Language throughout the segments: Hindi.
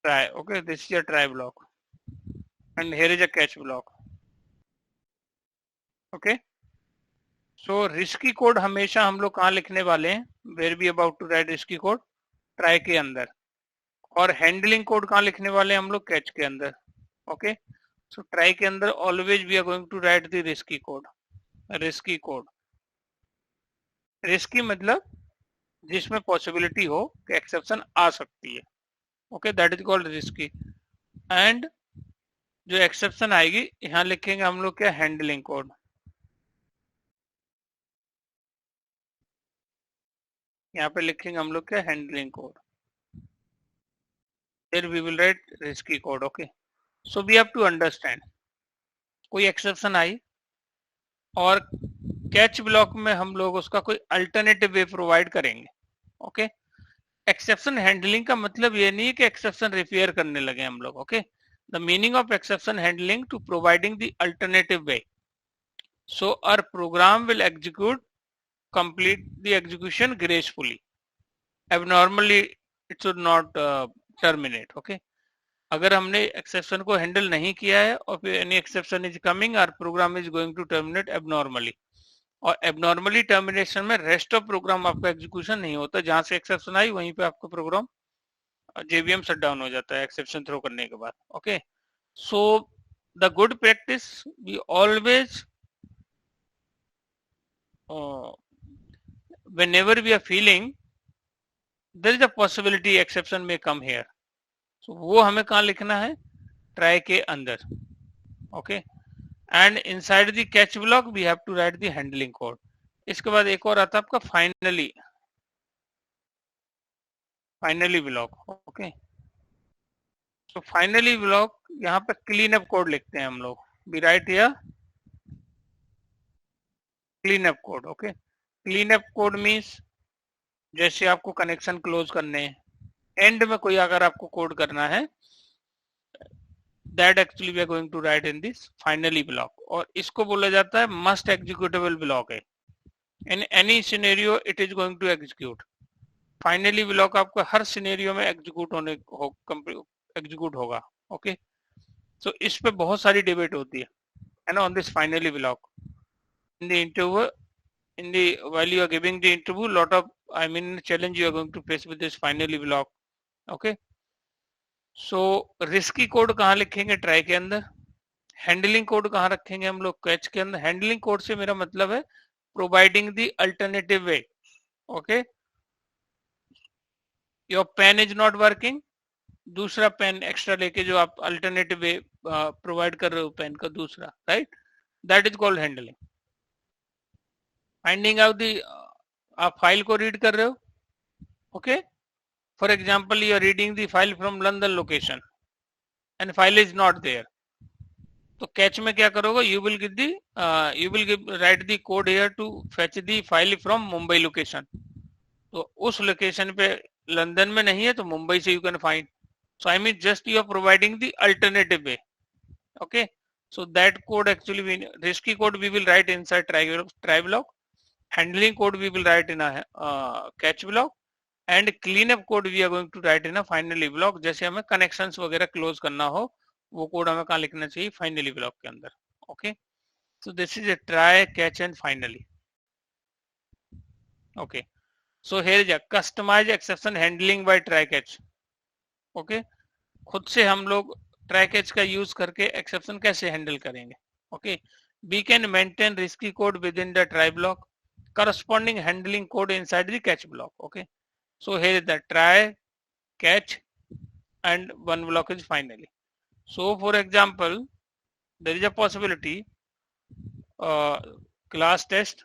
try. Okay, this is a try block, and here is a catch block. Okay, so risky code हमेशा हम लोग कहाँ लिखने वाले हैं? Where be about to write risky code, try के अंदर, और हैंडलिंग कोड कहाँ लिखने वाले हैं हम लोग? कैच के अंदर. ओके, सो ट्राई के अंदर always we are going to write the risky code. Risky code, risky मतलब जिसमें पॉसिबिलिटी हो कि एक्सेप्शन आ सकती है. Okay, that is called risky. And जो एक्सेप्शन आएगी यहाँ लिखेंगे हम लोग क्या? Handling code. यहाँ पे लिखेंगे हम लोग क्या? Handling code. There we will write risky code. Okay, so we have to understand, कोई एक्सेप्शन आई और कैच ब्लॉक में हम लोग उसका कोई अल्टरनेटिव वे प्रोवाइड करेंगे. ओके, एक्सेप्शन हैंडलिंग का मतलब ये नहीं है कि एक्सेप्शन रिपेयर करने लगे हम लोग. Okay, the meaning of exception handling to providing the alternative way, so our program will execute, complete the execution gracefully. Abnormally it should not terminate. Okay, अगर हमने एक्सेप्शन को हैंडल नहीं किया है और फिर any exception is coming, our program is going to terminate abnormally. और एबनॉर्मली टर्मिनेशन में रेस्ट ऑफ प्रोग्राम आपका एग्जीक्यूशन नहीं होता. जहां से एक्सेप्शन आई वहीं पे आपका प्रोग्राम जेवीएम शट डाउन हो जाता है एक्सेप्शन थ्रो करने के बाद. Okay, so the good practice, we always whenever we are feeling there is a possibility exception may come here, so वो हमें कहाँ लिखना है? ट्राई के अंदर. Okay, and inside the catch block we have to write the handling code. इसके बाद एक और आता है आपका फाइनली. Finally block. ओके, तो फाइनली ब्लॉक यहाँ पे क्लीन अप कोड लिखते हैं हम लोग. We write here clean up code. Okay, clean up code means जैसे आपको कनेक्शन क्लोज करने हैं, एंड में कोई अगर आपको कोड करना है, that actually we are going to write in this finally block. और इसको बोला जाता है must executable block है. in any scenario it is going to execute. finally block आपका हर सिनेरियो में एग्जीक्यूट होगा. ओके, सो इस पे बहुत सारी डिबेट होती है ना, on this finally block. in the interview, in the while you are giving the interview, lot of challenge you are going to face with this finally block. okay, so risky code कहाँ लिखेंगे? ट्राई के अंदर. हैंडलिंग कोड कहाँ रखेंगे हम लोग? कैच के अंदर. हैंडलिंग कोड से मेरा मतलब है providing the alternative way. Okay, your pen is not working, दूसरा पेन एक्स्ट्रा लेके जो आप अल्टरनेटिव वे प्रोवाइड कर रहे हो पेन का दूसरा, right, that is called handling. Finding out the, आप फाइल को रीड कर रहे हो. Okay, for example you are reading the file from London location and file is not there. तो कैच में क्या करोगे? You will write the code here to fetch the file from Mumbai location. तो उस लोकेशन पे लंदन में नहीं है तो मुंबई से you can find. So I mean just you are providing the alternative way. Okay, so that code actually risky code we will write inside try block, handling code we will write in a catch block, and cleanup code we are going to write in a finally block. जैसे हमें connections वगैरह close करना हो वो कोड हमें कहाँ लिखना चाहिए? फाइनली ब्लॉक के अंदर. Okay, so this is a try catch and finally. Okay, so here is a customize exception handling by try catch. Okay, खुद से हम लोग ट्राई कैच का यूज करके एक्सेप्शन कैसे हैंडल करेंगे? Okay, we can maintain risky code with in the try block, corresponding handling code inside the catch block. Okay, so here is the try, catch, and one block is finally. So for example, there is a possibility class test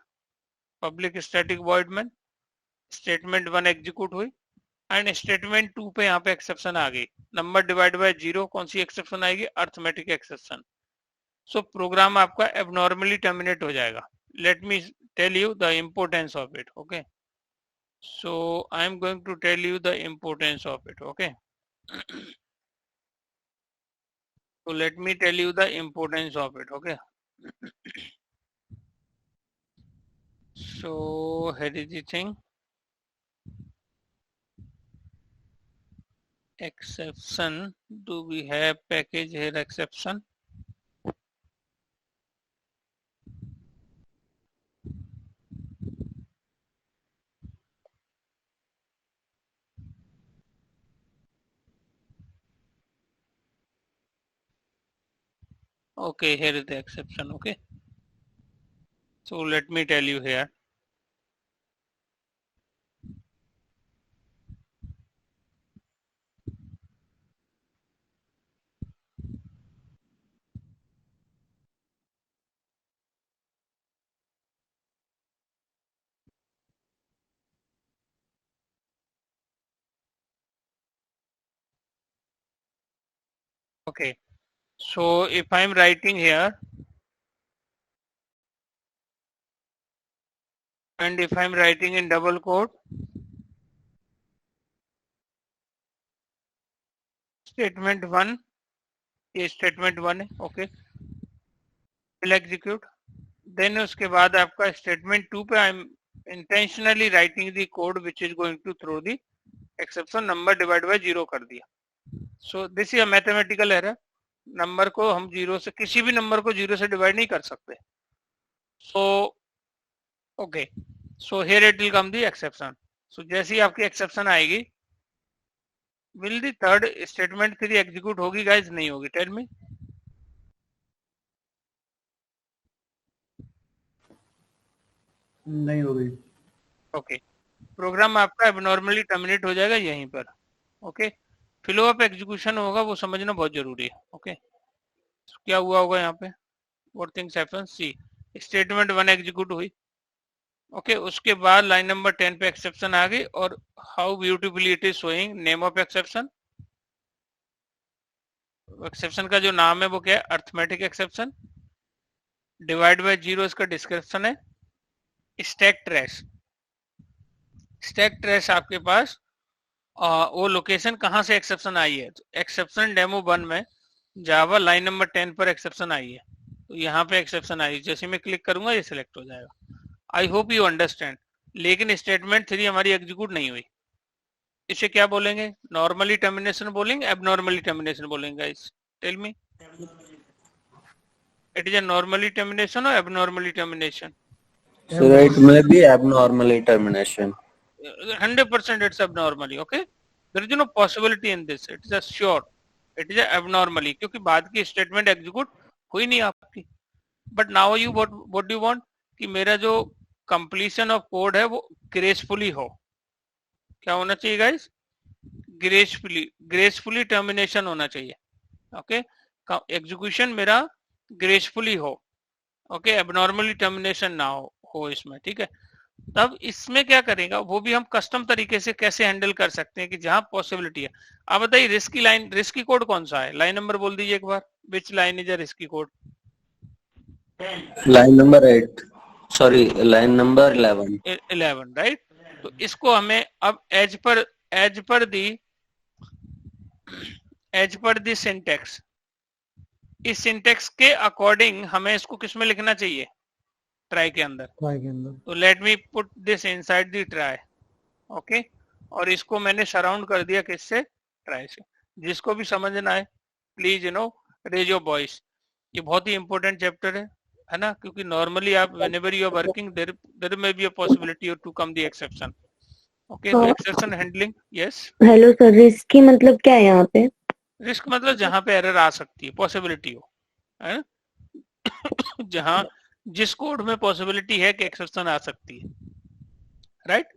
public static void में statement 1 एग्जीक्यूट हुई एंड स्टेटमेंट 2 पे यहाँ पे एक्सेप्शन आ गई. नंबर डिवाइड बाय 0, कौन सी एक्सेप्शन आएगी? Arithmetic exception. सो प्रोग्राम आपका एबनॉर्मली टर्मिनेट हो जाएगा. Let me tell you the importance of it. Okay, so I am going to tell you the importance of it. Okay, so let me tell you the importance of it. Okay, so here is the thing. exception. Do we have package here exception? Okay, here is the exception. Okay, so let me tell you here. Okay, so if I'm writing here, and if I'm writing in double quote, statement 1, ये statement 1 है. Okay, will execute. Then उसके बाद आपका statement 2 पे I'm intentionally writing the code which is going to throw the exception number divided by 0 कर दिया. So this is a mathematical error. Number को हम 0 से, किसी भी नंबर को 0 से डिवाइड नहीं कर सकते. So okay, so here it will come the exception. So जैसे ही आपकी exception आएगी, will the third statement 3 execute होगी guys? नहीं होगी. Tell me. नहीं होगी. ओके, प्रोग्राम आपका एबनॉर्मली टर्मिनेट हो जाएगा यहीं पर. ओके, फ्लो अप एग्जीक्यूशन होगा, वो समझना बहुत जरूरी है. ओके, क्या हुआ होगा यहाँ पे? What things happen? See, statement 1 execute हुई. ओके, उसके बाद लाइन नंबर 10 पे एक्सेप्शन आ गई, और how beautifully it is showing name of exception. Exception का जो नाम है वो क्या है? Arithmetic exception. डिवाइड बाय 0 इसका डिस्क्रिप्शन है. Stack trash. स्टैक ट्रैश आपके पास वो लोकेशन कहाँ से एक्सेप्शन आई है? तो एक्सेप्शन डेमो 1 में जावा लाइन नंबर 10 पर एक्सेप्शन आई है. तो यहाँ पे एक्सेप्शन आई, जैसे मैं क्लिक करूंगा ये सिलेक्ट हो जाएगा. I hope you understand. लेकिन स्टेटमेंट 3 हमारी एग्जीक्यूट नहीं हुई. इसे क्या बोलेंगे? नॉर्मली टर्मिनेशन बोलेंगे, एबनॉर्मली टर्मिनेशन बोलेंगे guys? Tell me. It is a normally termination और abnormally termination? So it may be abnormally termination. 100% it's abnormally. Okay, there is no possibility in this. It is a sure, it is a abnormally, क्योंकि बाद की स्टेटमेंट एग्जीक्यूट हुई नहीं आपकी. But now you what do you want कि मेरा जो कंप्लीशन ऑफ कोड है वो ग्रेसफुली हो. क्या होना चाहिए गाइस? ग्रेसफुली टर्मिनेशन होना चाहिए. ओके, एग्जीक्यूशन मेरा ग्रेसफुली हो. ओके, एबनॉर्मली टर्मिनेशन ना हो इसमें. ठीक है, तब इसमें क्या करेगा वो भी हम कस्टम तरीके से कैसे हैंडल कर सकते हैं कि जहां पॉसिबिलिटी है. आप बताइए रिस्की लाइन, रिस्की कोड कौन सा है? लाइन नंबर बोल दीजिए एक बार. Which line is a risky code? Line number 8. Sorry, line number 11. 11, right. तो इसको हमें अब एज पर दी सिंटेक्स, इस सिंटेक्स के अकॉर्डिंग हमें इसको किसमें लिखना चाहिए? ट्राई के अंदर. तो let me put this inside the try. Okay, और इसको मैंने सराउंड कर दिया किससे? ट्राई से. जिसको भी समझ ना आए प्लीज रेज योर वॉइस. ये बहुत ही इंपॉर्टेंट चैप्टर है ना, क्योंकि नॉर्मली आप whenever you are working there may be a possibility to come the exception. Okay, तो exception handling. Yes, hello sir, risk की मतलब क्या है यहाँ पे? रिस्क मतलब जहां पे एरर आ सकती है, पॉसिबिलिटी हो, है ना. जहां जिस कोड में पॉसिबिलिटी है कि एक्सेप्शन आ सकती है, राइट.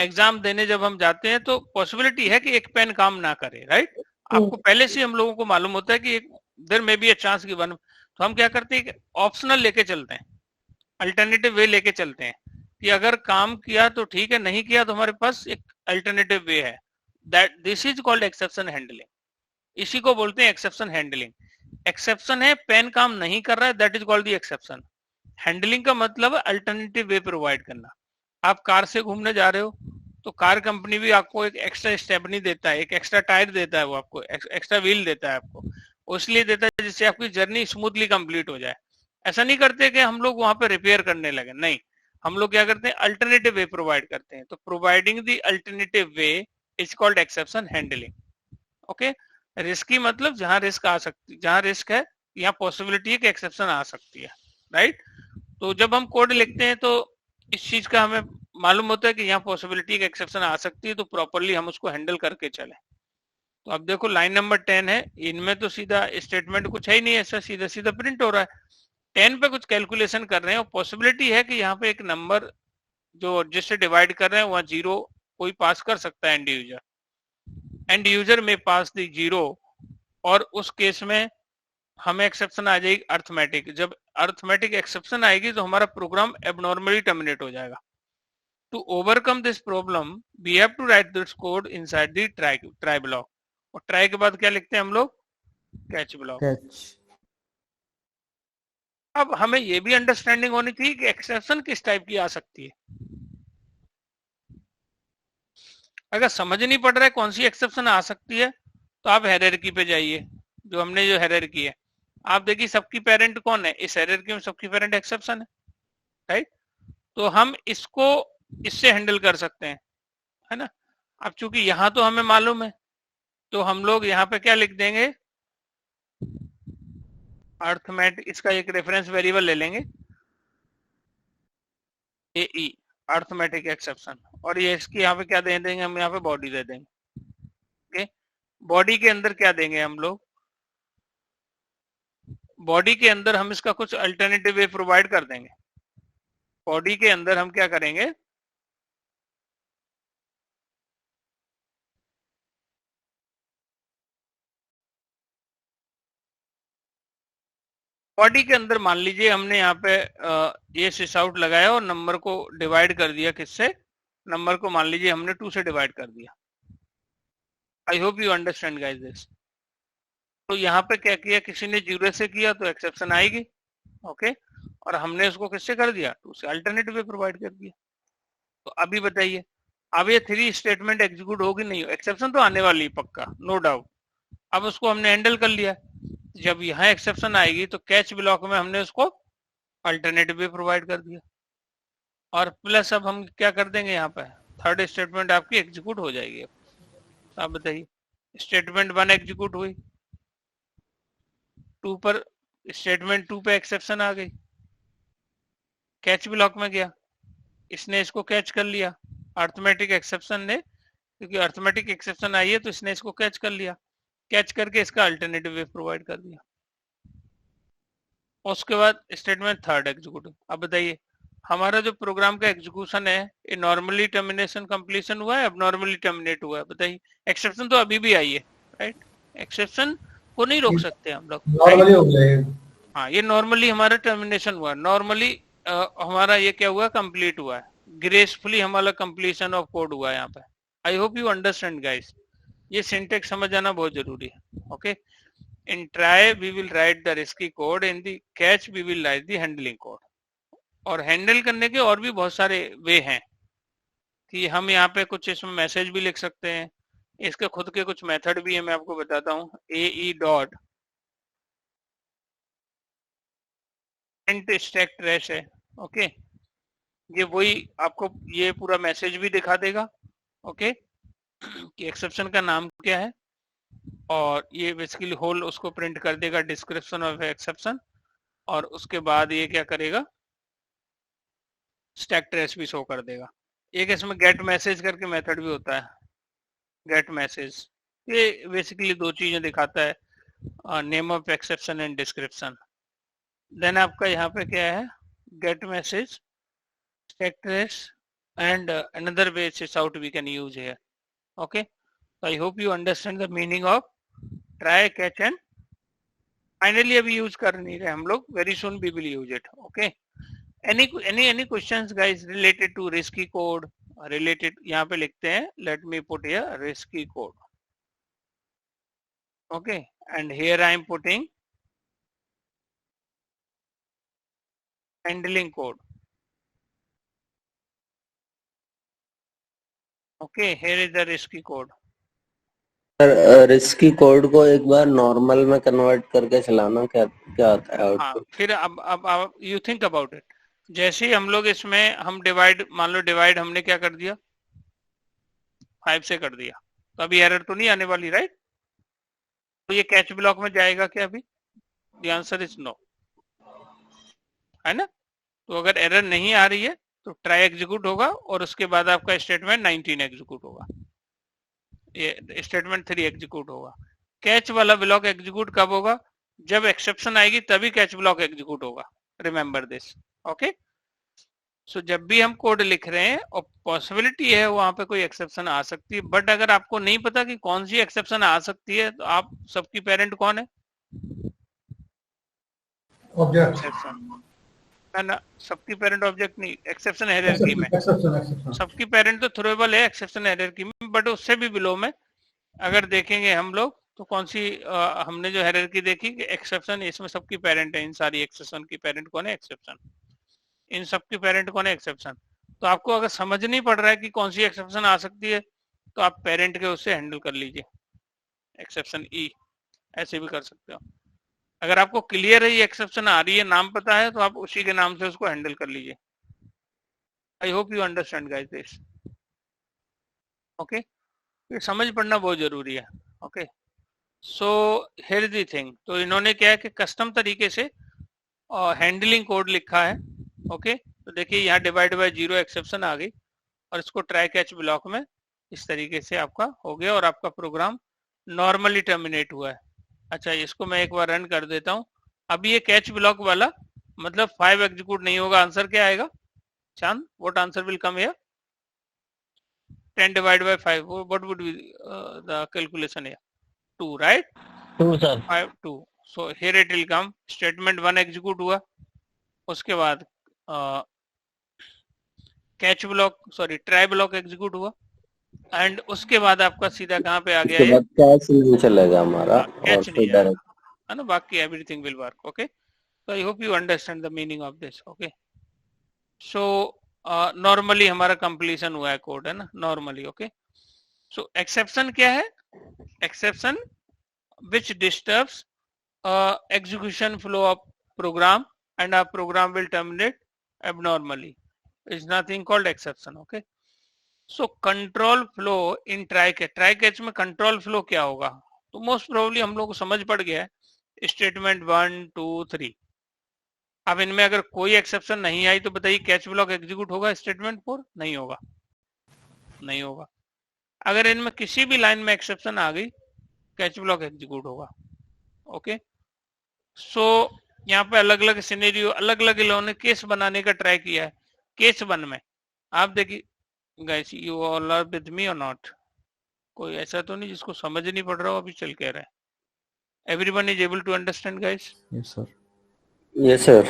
एग्जाम देने जब हम जाते हैं तो पॉसिबिलिटी है कि एक पेन काम ना करे, राइट. आपको पहले से हम लोगों को मालूम होता है कि there may be a chance given. तो हम क्या करते हैं? ऑप्शनल लेके चलते हैं, अल्टरनेटिव वे लेके चलते हैं कि अगर काम किया तो ठीक है, नहीं किया तो हमारे पास एक अल्टरनेटिव वे है. That this is called exception handling. इसी को बोलते हैं एक्सेप्शन हैंडलिंग. एक्सेप्शन है पेन काम नहीं कर रहा है, that is called the exception. Handling का मतलब अल्टरनेटिव वे प्रोवाइड करना. आप कार से घूमने जा रहे हो तो कार कंपनी भी आपको एक एक्स्ट्रा स्टेप नहीं देता है, एक एक्स्ट्रा टायर देता है, वो आपको एक्स्ट्रा व्हील देता है, आपको उसलिए देता है जिससे आपकी जर्नी स्मूथली कंप्लीट हो जाए. ऐसा नहीं करते कि हम लोग वहां पे रिपेयर करने लगे, नहीं. हम लोग क्या करते हैं? अल्टरनेटिव वे प्रोवाइड करते हैं. तो providing the alternative way is called exception handling. Okay, risky मतलब जहां रिस्क आ सकती, जहां रिस्क है यहाँ पॉसिबिलिटी है कि एक्सेप्शन आ सकती है, राइट। तो जब हम कोड लिखते हैं तो इस चीज का हमें मालूम होता है कि यहाँ पॉसिबिलिटी की एक्सेप्शन आ सकती है, तो प्रॉपरली हम उसको हैंडल करके चले। तो अब देखो लाइन नंबर 10 है, इनमें तो सीधा स्टेटमेंट कुछ है ही नहीं, ऐसा सीधा सीधा प्रिंट हो रहा है। 10 पे कुछ कैलकुलेशन कर रहे हैं और पॉसिबिलिटी है कि यहाँ पे एक नंबर जो जिससे डिवाइड कर रहे हैं वहां जीरो कोई पास कर सकता है, एंड यूजर में पास दी जीरो, और उस केस में हमें एक्सेप्शन आ जाएगी अर्थमेटिक। जब अर्थमेटिक एक्सेप्शन आएगी तो हमारा प्रोग्राम एबनॉर्मली टर्मिनेट हो जाएगा। To overcome this problem we have to write this code inside the try block, और ट्राई के बाद क्या लिखते हैं हम लोग, कैच ब्लॉक। कैच। अब हमें ये भी अंडरस्टैंडिंग होनी चाहिए कि एक्सेप्शन किस टाइप की आ सकती है। अगर समझ नहीं पड़ रहा है कौन सी एक्सेप्शन आ सकती है तो आप हायरार्की पे जाइए, जो हमने जो हायरार्की है, आप देखिए सबकी पेरेंट कौन है, इस हायरार्की में सबकी पेरेंट एक्सेप्शन है, राइट। तो हम इसको इससे हैंडल कर सकते हैं, है ना। अब चूंकि यहां तो हमें मालूम है तो हम लोग यहाँ पे क्या लिख देंगे, अर्थमेटिक, इसका एक रेफरेंस वेरिएबल ले लेंगे ए अर्थमेटिक एक्सेप्शन, और ये इसकी यहाँ पे क्या दे देंगे, हम यहाँ पे बॉडी दे देंगे। ओके, बॉडी के अंदर क्या देंगे हम लोग, बॉडी के अंदर हम इसका कुछ अल्टरनेटिव वे प्रोवाइड कर देंगे। बॉडी के अंदर हम क्या करेंगे, बॉडी के अंदर मान लीजिए हमने यहाँ पे ये सिस आउट लगाया और नंबर को डिवाइड कर दिया, किससे, नंबर को मान लीजिए हमने 2 से डिवाइड कर दिया। आई hope you understand guys this. तो यहाँ पे क्या किया, किसी ने 0 से किया तो एक्सेप्शन आएगी, ओके, और हमने उसको किससे कर दिया, 2 से, अल्टरनेटिव वे प्रोवाइड कर दिया। तो अभी बताइए, अब ये 3 स्टेटमेंट एग्जीक्यूट होगी नहीं, एक्सेप्शन तो आने वाली पक्का, नो डाउट। अब उसको हमने हैंडल कर लिया, जब यहाँ एक्सेप्शन आएगी तो कैच ब्लॉक में हमने उसको अल्टरनेटिव भी प्रोवाइड कर दिया, और प्लस अब हम क्या कर देंगे, यहाँ पे थर्ड स्टेटमेंट आपकी एग्जीक्यूट हो जाएगी। अब आप बताइए, स्टेटमेंट 1 एग्जीक्यूट हुई, 2 पर, स्टेटमेंट 2 पे एक्सेप्शन आ गई, कैच ब्लॉक में गया, इसने इसको कैच कर लिया, अर्थमेटिक एक्सेप्शन ने, क्योंकि अर्थमेटिक एक्सेप्शन आई है तो इसने इसको कैच कर लिया, कैच करके इसका अल्टरनेटिव वे प्रोवाइड कर दिया। उसके बाद स्टेटमेंट थर्ड एग्जीक्यूट। अब बताइए हमारा जो प्रोग्राम का एग्जीक्यूशन है, ये नॉर्मली टर्मिनेशन कंप्लीशन हुआ है, अब नॉर्मली टर्मिनेट हुआ है, बताइए। एक्सेप्शन तो अभी भी आई है, राइट, एक्सेप्शन को नहीं रोक सकते हम लोग, नॉर्मली हो गया ये। हाँ, ये नॉर्मली हमारा टर्मिनेशन हुआ, नॉर्मली हमारा ये क्या हुआ, कंप्लीट हुआ है, ग्रेसफुली हमारा कंप्लीशन ऑफ कोड हुआ है यहाँ पे। आई होप यू अंडरस्टैंड गाइस, ये सिंटेक्स समझ आना बहुत जरूरी है। Okay, in try we will write the risky code, in the catch we will write the handling code। और हैंडल करने के और भी बहुत सारे वे हैं कि हम यहाँ पे कुछ इसमें मैसेज भी लिख सकते हैं, इसके खुद के कुछ मेथड भी है, मैं आपको बताता हूँ। AE dot print stack trash है, ओके, ये वही आपको ये पूरा मैसेज भी दिखा देगा, ओके, कि एक्सेप्शन का नाम क्या है, और ये बेसिकली होल उसको प्रिंट कर देगा, डिस्क्रिप्शन ऑफ एक्सेप्शन, और उसके बाद ये क्या करेगा, स्टैक ट्रेस भी शो कर देगा। एक इसमें गेट मैसेज करके मेथड भी होता है, गेट मैसेज, ये बेसिकली 2 चीजें दिखाता है, name of exception and description. Then आपका यहाँ पे क्या है, get message, stack trace, and another way it's out we can use here. Okay, I hope you understand the meaning of try, catch and finally अभी यूज कर नहीं रहे हम लोग, very soon we will use it. Okay, any questions guys related to risky code, related, यहाँ पे लिखते हैं, let me put here risky code, okay, and here I am putting handling code, okay, here is the risky code। Sir risky code को एक बार नॉर्मल में कन्वर्ट करके चलाना, क्या क्या आता है हाँ, आउटपुट? फिर अब यू थिंक अबाउट इट, जैसे ही हम लोग इसमें हम डिवाइड, मान लो डिवाइड हमने क्या कर दिया, 5 से कर दिया, तो अभी एरर तो नहीं आने वाली, राइट। तो ये कैच ब्लॉक में जाएगा क्या अभी? द आंसर इज नो, है ना। तो अगर एरर नहीं आ रही है तो ट्राई एग्जीक्यूट होगा और उसके बाद आपका स्टेटमेंट 19 एग्जीक्यूट होगा, ये स्टेटमेंट 3 एग्जीक्यूट होगा। कैच वाला ब्लॉक एग्जीक्यूट कब होगा? जब एक्सेप्शन आएगी तभी कैच ब्लॉक एग्जीक्यूट होगा, रिमेंबर दिस। ओके, सो जब भी हम कोड लिख रहे हैं और पॉसिबिलिटी है वहां पे कोई एक्सेप्शन आ सकती है, बट अगर आपको नहीं पता कि कौन सी एक्सेप्शन आ सकती है तो आप सबकी पेरेंट कौन है? ऑब्जेक्ट, एक्सेप्शन, ना ना, सबकी पेरेंट ऑब्जेक्ट नहीं, एक्सेप्शन हायरार्की में एक्सेप्शन। सबकी पेरेंट तो थ्रोएबल है एक्सेप्शन हायरार्की में, बट उससे भी बिलो में अगर देखेंगे हम लोग तो कौन सी हमने जो हायरार्की देखी कि एक्सेप्शन, इसमें सबकी पेरेंट है, इन सारी एक्सेप्शन की पेरेंट कौन है? एक्सेप्शन। इन सबकी पेरेंट कौन है? एक्सेप्शन। तो आपको अगर समझ नहीं पड़ रहा है कि कौन सी एक्सेप्शन आ सकती है तो आप पेरेंट के उससे हैंडल कर लीजिए, एक्सेप्शन ई, ऐसे भी कर सकते हो। अगर आपको क्लियर है ये एक्सेप्शन आ रही है, नाम पता है, तो आप उसी के नाम से उसको हैंडल कर लीजिए। आई hope you understand guys this. Okay, ये समझ पड़ना बहुत जरूरी है। Okay, so here the thing, तो इन्होंने क्या है कि कस्टम तरीके से हैंडलिंग कोड लिखा है। ओके, तो देखिए यहाँ डिवाइड बाय जीरो एक्सेप्शन आ गई और इसको ट्राई कैच ब्लॉक में इस तरीके से आपका हो गया और आपका प्रोग्राम नॉर्मली टर्मिनेट हुआ है। अच्छा, इसको मैं एक बार रन कर देता हूँ। अभी ये कैच ब्लॉक वाला मतलब 5 एग्जीक्यूट नहीं होगा। आंसर क्या आएगा चांद? What answer will come here? 10 divided by 5, what would be the calculation here? 2, right? 2 sir. 5, 2. So here it will come, statement 1 execute हुआ, उसके बाद catch block, sorry try block execute हुआ एंड उसके बाद आपका सीधा कहाँ पे आ गया? उसके बाद कैच नहीं चलेगा हमारा कैच और नहीं फिर आएगा, है ना, बाकी everything will work. Okay, so I hope you understand the meaning of this. Okay, so normally हमारा कंप्लीशन हुआ है कोड, है ना, नॉर्मली। ओके, सो एक्सेप्शन क्या है? Exception which disturbs execution flow of program and a program will terminate abnormally is nothing called exception. Okay, so control flow in try catch, try catch में control flow क्या होगा? तो मोस्ट प्रोबेबली हम लोग को समझ पड़ गया है, स्टेटमेंट 1 2 3। अब इनमें अगर कोई एक्सेप्शन नहीं आई तो बताइए कैच ब्लॉक एग्जीक्यूट होगा? स्टेटमेंट 4 नहीं होगा, नहीं होगा। अगर इनमें किसी भी लाइन में एक्सेप्शन आ गई कैच ब्लॉक एग्जीक्यूट होगा। ओके, सो यहाँ पे अलग अलग सिनेरियो, अलग अलग इन्होंने केस बनाने का ट्राई किया है। केस 1 में आप देखिए guys, you all are with me और नॉट? कोई ऐसा तो नहीं जिसको समझ नहीं पड़ रहा हो अभी चल के रहा है? Everyone is able to understand guys? Yes sir. Yes sir.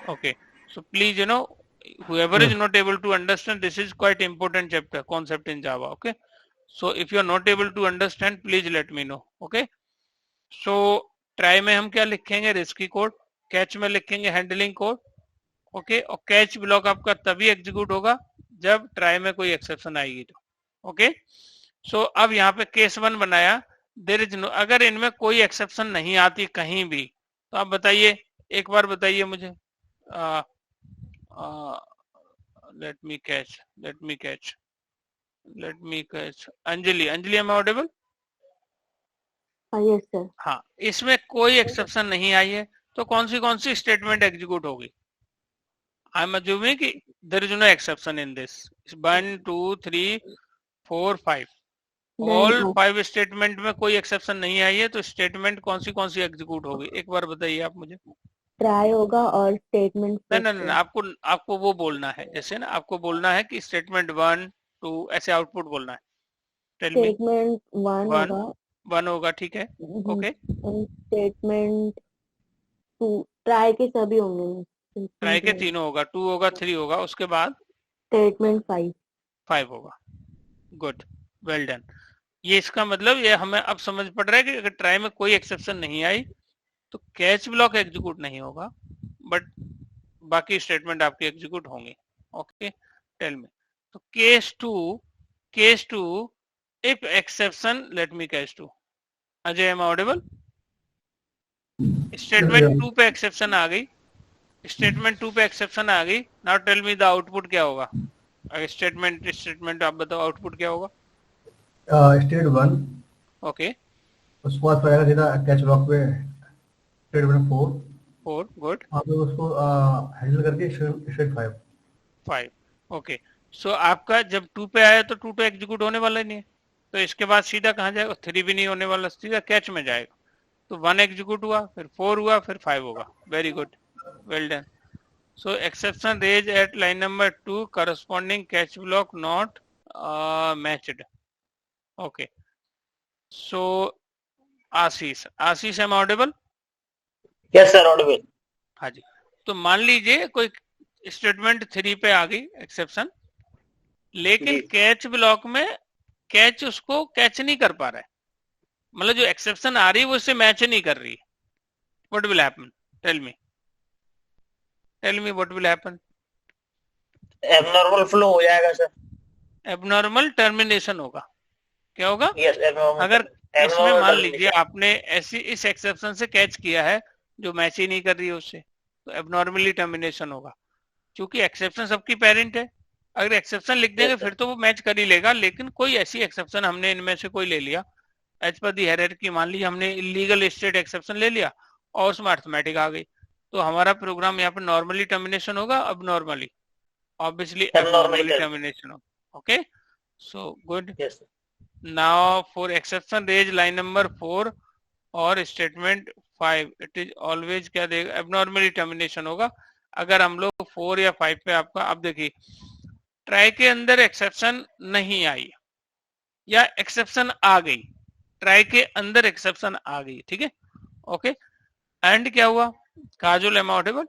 Okay, so please, you know, whoever is not able to understand, this is quite important chapter concept in Java. Okay, so if you are not able to understand, please let me know. Okay, so try में हम क्या लिखेंगे? Risky code. कैच में लिखेंगे हैंडलिंग कोड। ओके, और कैच ब्लॉक आपका तभी एग्जीक्यूट होगा जब ट्राई में कोई एक्सेप्शन आएगी तो। ओके, सो अब यहाँ पे केस 1 बनाया, देयर इज नो, अगर इनमें कोई एक्सेप्शन नहीं आती कहीं भी तो आप बताइए, एक बार बताइए मुझे। Let me catch Anjali, Anjali am audible? Yes sir. हाँ, इसमें कोई एक्सेप्शन नहीं आई है तो कौन सी स्टेटमेंट एग्जीक्यूट होगी? आई एम अज्यूमिंग कि there is no exception in this 1 2 3 4 5, all 5 statement में कोई एक्सेप्शन नहीं आई है तो स्टेटमेंट कौन सी एग्जीक्यूट होगी? एक बार बताइए आप मुझे। ट्राई होगा और स्टेटमेंट नहीं, आपको वो बोलना है, जैसे ना आपको बोलना है कि स्टेटमेंट 1 2 ऐसे आउटपुट बोलना है। स्टेटमेंट 1 होगा, ठीक है। ओके, स्टेटमेंट 2 ट्राई के सभी होंगे, ट्राई के तीनों होगा, 2 होगा, 3 होगा, उसके बाद स्टेटमेंट 5 होगा। Good, well done. ये इसका मतलब ये हमें अब समझ पड़ रहा है कि अगर ट्राई में कोई एक्सेप्शन नहीं आई तो कैच ब्लॉक एग्जीक्यूट नहीं होगा, बट बाकी स्टेटमेंट आपके एग्जीक्यूट होंगे। ओके, टेल मी, तो case 2 if exception, let me case 2, Ajay am audible? Statement 2 पे एक्सेप्शन आ गई, now tell me the output क्या होगा? अगर स्टेटमेंट आप बताओ आउटपुट क्या होगा? स्टेट 1 ओके, उसके बाद फिर आएगा सीधा कैच ब्लॉक पे स्टेटमेंट 4, 4 गुड वहाँ पे उसको हैंडल करके स्टेट 5। 5 ओके। सो आपका जब 2 पे आया तो 2 तो एग्जीक्यूट होने वाला ही नहीं है, तो इसके बाद सीधा कहाँ जाएगा, 3 भी नहीं होने वाला, सीधा कैच में जाएगा। तो 1 एग्जीक्यूट हुआ, फिर 4 हुआ, फिर 5 होगा। Very good, well done. So exception raised at line number 2 corresponding catch block not matched. Okay. So Ashish am audible? Yes sir, Audible. हाँ जी। तो मान लीजिए कोई स्टेटमेंट 3 पे आ गई एक्सेप्शन, लेकिन जी। कैच ब्लॉक में कैच उसको कैच नहीं कर पा रहा है, मतलब जो एक्सेप्शन आ रही है वो उससे मैच नहीं कर रही। What will happen? Tell me what will happen? Abnormal flow हो जाएगा सर। एबनॉर्मल टर्मिनेशन होगा। क्या होगा? Yes, abnormal. अगर इसमें मान लीजिए आपने ऐसी इस एक्सेप्शन से कैच किया है जो मैच ही नहीं कर रही है उससे, तो एबनॉर्मली टर्मिनेशन होगा। क्योंकि एक्सेप्शन सबकी पेरेंट है, अगर एक्सेप्शन लिख देंगे फिर तो वो मैच कर ही लेगा, लेकिन कोई ऐसी एक्सेप्शन हमने इनमें से कोई ले लिया एज पर दी हायरार्की, मान लीजिए हमने इलीगल स्टेट एक्सेप्शन ले लिया और उसमें अर्थमेटिक आ गई, तो हमारा प्रोग्राम यहाँ पर नॉर्मली टर्मिनेशन होगा, अब नॉर्मली ऑब्वियसली एबनॉर्मली टर्मिनेशन होगा। Okay, so good. Now for exception raise line number 4 और statement 5 it is always क्या देगा, abnormally termination होगा। अगर हम लोग 4 या 5 पे आपका, अब देखिए ट्राई के अंदर एक्सेप्शन नहीं आई या एक्सेप्शन आ गई, ट्राई के अंदर एक्सेप्शन आ गई, ठीक है, ओके। एंड क्या हुआ? काजुल एम ऑडिबल?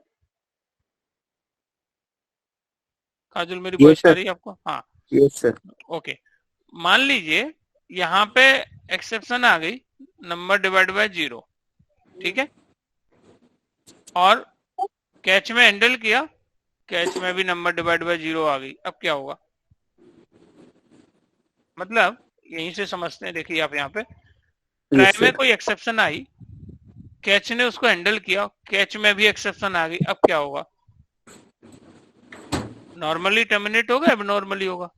काजुल मेरी वॉइस आ रही है आपको? हाँ, यस सर। ओके। मान लीजिए यहाँ पे एक्सेप्शन आ गई नंबर डिवाइड बाय 0, ठीक है, और कैच में हैंडल किया, कैच में भी नंबर डिवाइड बाय 0 आ गई। अब क्या होगा? मतलब यहीं से समझते हैं, देखिए आप यहाँ पे ट्राई में कोई एक्सेप्शन आई, कैच ने उसको हैंडल किया, कैच में भी एक्सेप्शन आ गई, अब क्या होगा? नॉर्मली टर्मिनेट होगा, एबनॉर्मली होगा?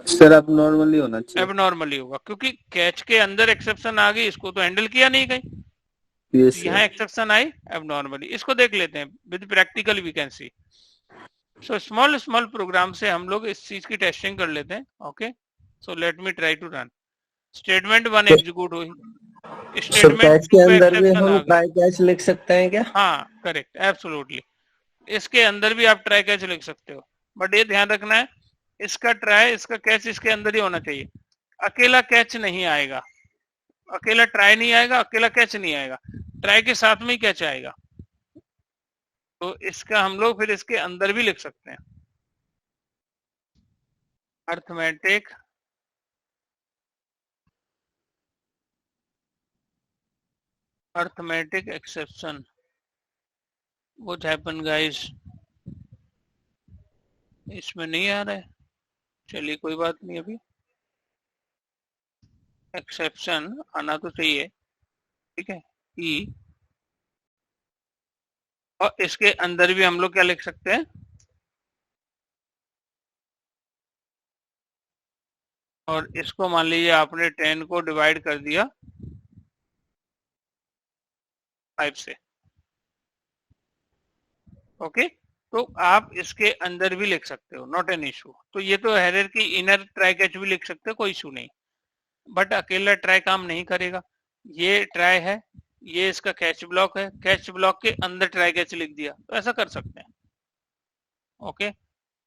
सर अब नॉर्मली होना चाहिए। एबनॉर्मली होगा, क्योंकि कैच के अंदर एक्सेप्शन आ गई, इसको तो हैंडल किया नहीं गई, yes, यहाँ एक्सेप्शन आई एबनॉर्मली। इसको देख लेते हैं with practical we can see. So small program से हम लोग इस चीज की टेस्टिंग कर लेते हैं। Okay, so let me try to run. Statement 1 execute हुई, स्टेटमेंट के अंदर भी हम ट्राई कैच लिख सकते हैं क्या? हाँ करेक्ट, एब्सोल्युटली। इसके अंदर भी आप ट्राई कैच लिख सकते हो, बट ये ध्यान रखना है इसका ट्राई, इसका कैच इसके अंदर ही होना चाहिए। अकेला कैच नहीं आएगा, अकेला ट्राई नहीं आएगा, अकेला कैच नहीं आएगा, ट्राई के साथ में ही कैच आएगा। तो इसका हम लोग फिर इसके अंदर भी लिख सकते हैं, arithmetic exception. What happen guys? इसमें नहीं आ रहा है, चलिए कोई बात नहीं, अभी एक्सेप्शन आना तो चाहिए, ठीक है। ई, और इसके अंदर भी हम लोग क्या लिख सकते हैं, और इसको मान लीजिए आपने 10 को डिवाइड कर दिया 5 से, ओके, तो आप इसके अंदर भी लिख सकते हो, नॉट एन इशू। तो ये तो हायरार्की इनर ट्राई कैच भी लिख सकते हो, कोई इशू नहीं, बट अकेला ट्राई काम नहीं करेगा। ये ट्राई है, ये इसका कैच ब्लॉक है, कैच ब्लॉक के अंदर ट्राई कैच लिख दिया, तो ऐसा कर सकते हैं। ओके,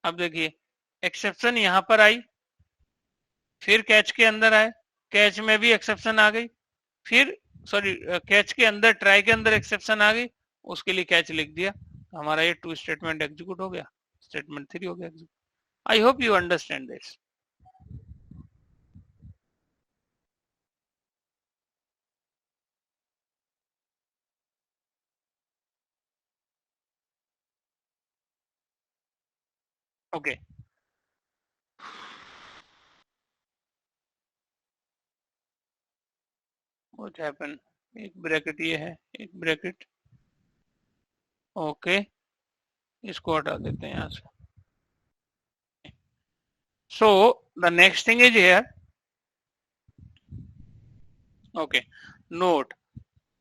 अब देखिए एक्सेप्शन यहां पर आई, फिर कैच के अंदर आए, कैच में भी एक्सेप्शन आ गई, फिर सॉरी कैच के अंदर ट्राई के अंदर एक्सेप्शन आ गई, उसके लिए कैच लिख दिया, हमारा ये 2 स्टेटमेंट एग्जीक्यूट हो गया, स्टेटमेंट 3 हो गया execute. I hope you understand this. Okay, what happen? एक ब्रैकेट ये है, एक ब्रैकेट, ओके, इसको हटा देते हैं यहां से। So the next thing is here, Okay. Note,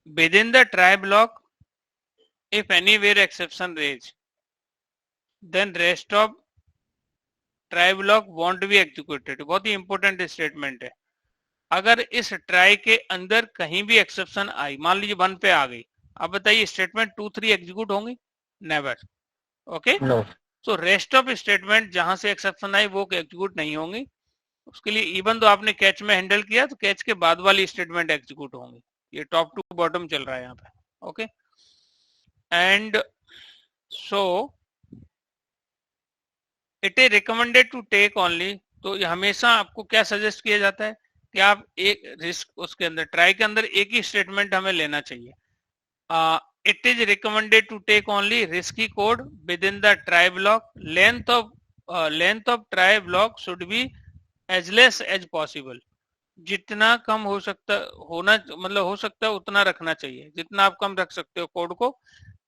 within the try block, if anywhere exception raised, then rest of try block won't be executed. बहुत ही important statement है. अगर इस ट्राई के अंदर कहीं भी एक्सेप्शन आई, मान लीजिए 1 पे आ गई, आप बताइए स्टेटमेंट 2 3 एग्जीक्यूट होंगी? Never. Okay. No. So rest of statement जहां से एक्सेप्शन आई वो एग्जीक्यूट नहीं होंगी. उसके लिए इवन तो आपने कैच में हैंडल किया तो कैच के बाद वाली स्टेटमेंट एग्जीक्यूट होंगी. ये टॉप टू बॉटम चल रहा है यहाँ पे. Okay. And so it is recommended to take only. तो हमेशा आपको क्या सजेस्ट किया जाता है कि आप एक रिस्क उसके अंदर ट्राई के अंदर एक ही स्टेटमेंट हमें लेना चाहिए. It is recommended to take only risky code with in the try block. Length of try block should be as less as possible. जितना कम हो सकता हो सकता है उतना रखना चाहिए. जितना आप कम रख सकते हो कोड को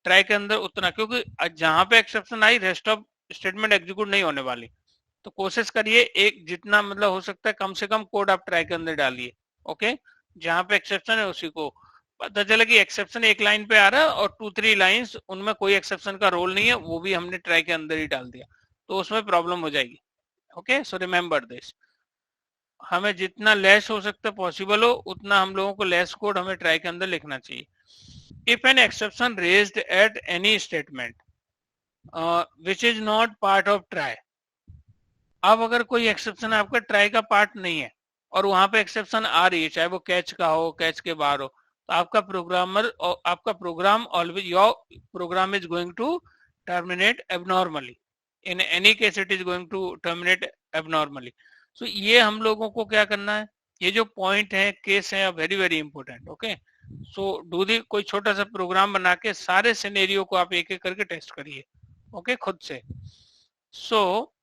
ट्राई के अंदर उतना, क्योंकि जहां पे exception I rest of statement execute नहीं होने वाली. तो कोशिश करिए एक जितना हो सकता है कम से कम कोड आप ट्राई के अंदर डालिए. ओके. जहां पे एक्सेप्शन है उसी को पता चला कि एक्सेप्शन एक लाइन पे आ रहा है और 2-3 लाइंस उनमें कोई एक्सेप्शन का रोल नहीं है, वो भी हमने ट्राई के अंदर ही डाल दिया, तो उसमें प्रॉब्लम हो जाएगी. ओके. So remember this. हमें जितना लेस हो सकता है पॉसिबल हो उतना हम लोगों को लेस कोड हमें ट्राई के अंदर लिखना चाहिए. If an exception raised at any statement which is not part of try. अब अगर कोई एक्सेप्शन आपका ट्राई का पार्ट नहीं है और वहां पे एक्सेप्शन आ रही है, चाहे वो कैच का हो कैच के बाहर हो, तो आपका program always your program is going to terminate abnormally. In any case it is going to terminate abnormally. So ये हम लोगों को क्या करना है, ये जो पॉइंट है केस है very very important. Okay. So do the कोई छोटा सा प्रोग्राम बना के सारे सिनेरियो को आप एक एक करके टेस्ट करिए. ओके. खुद से. So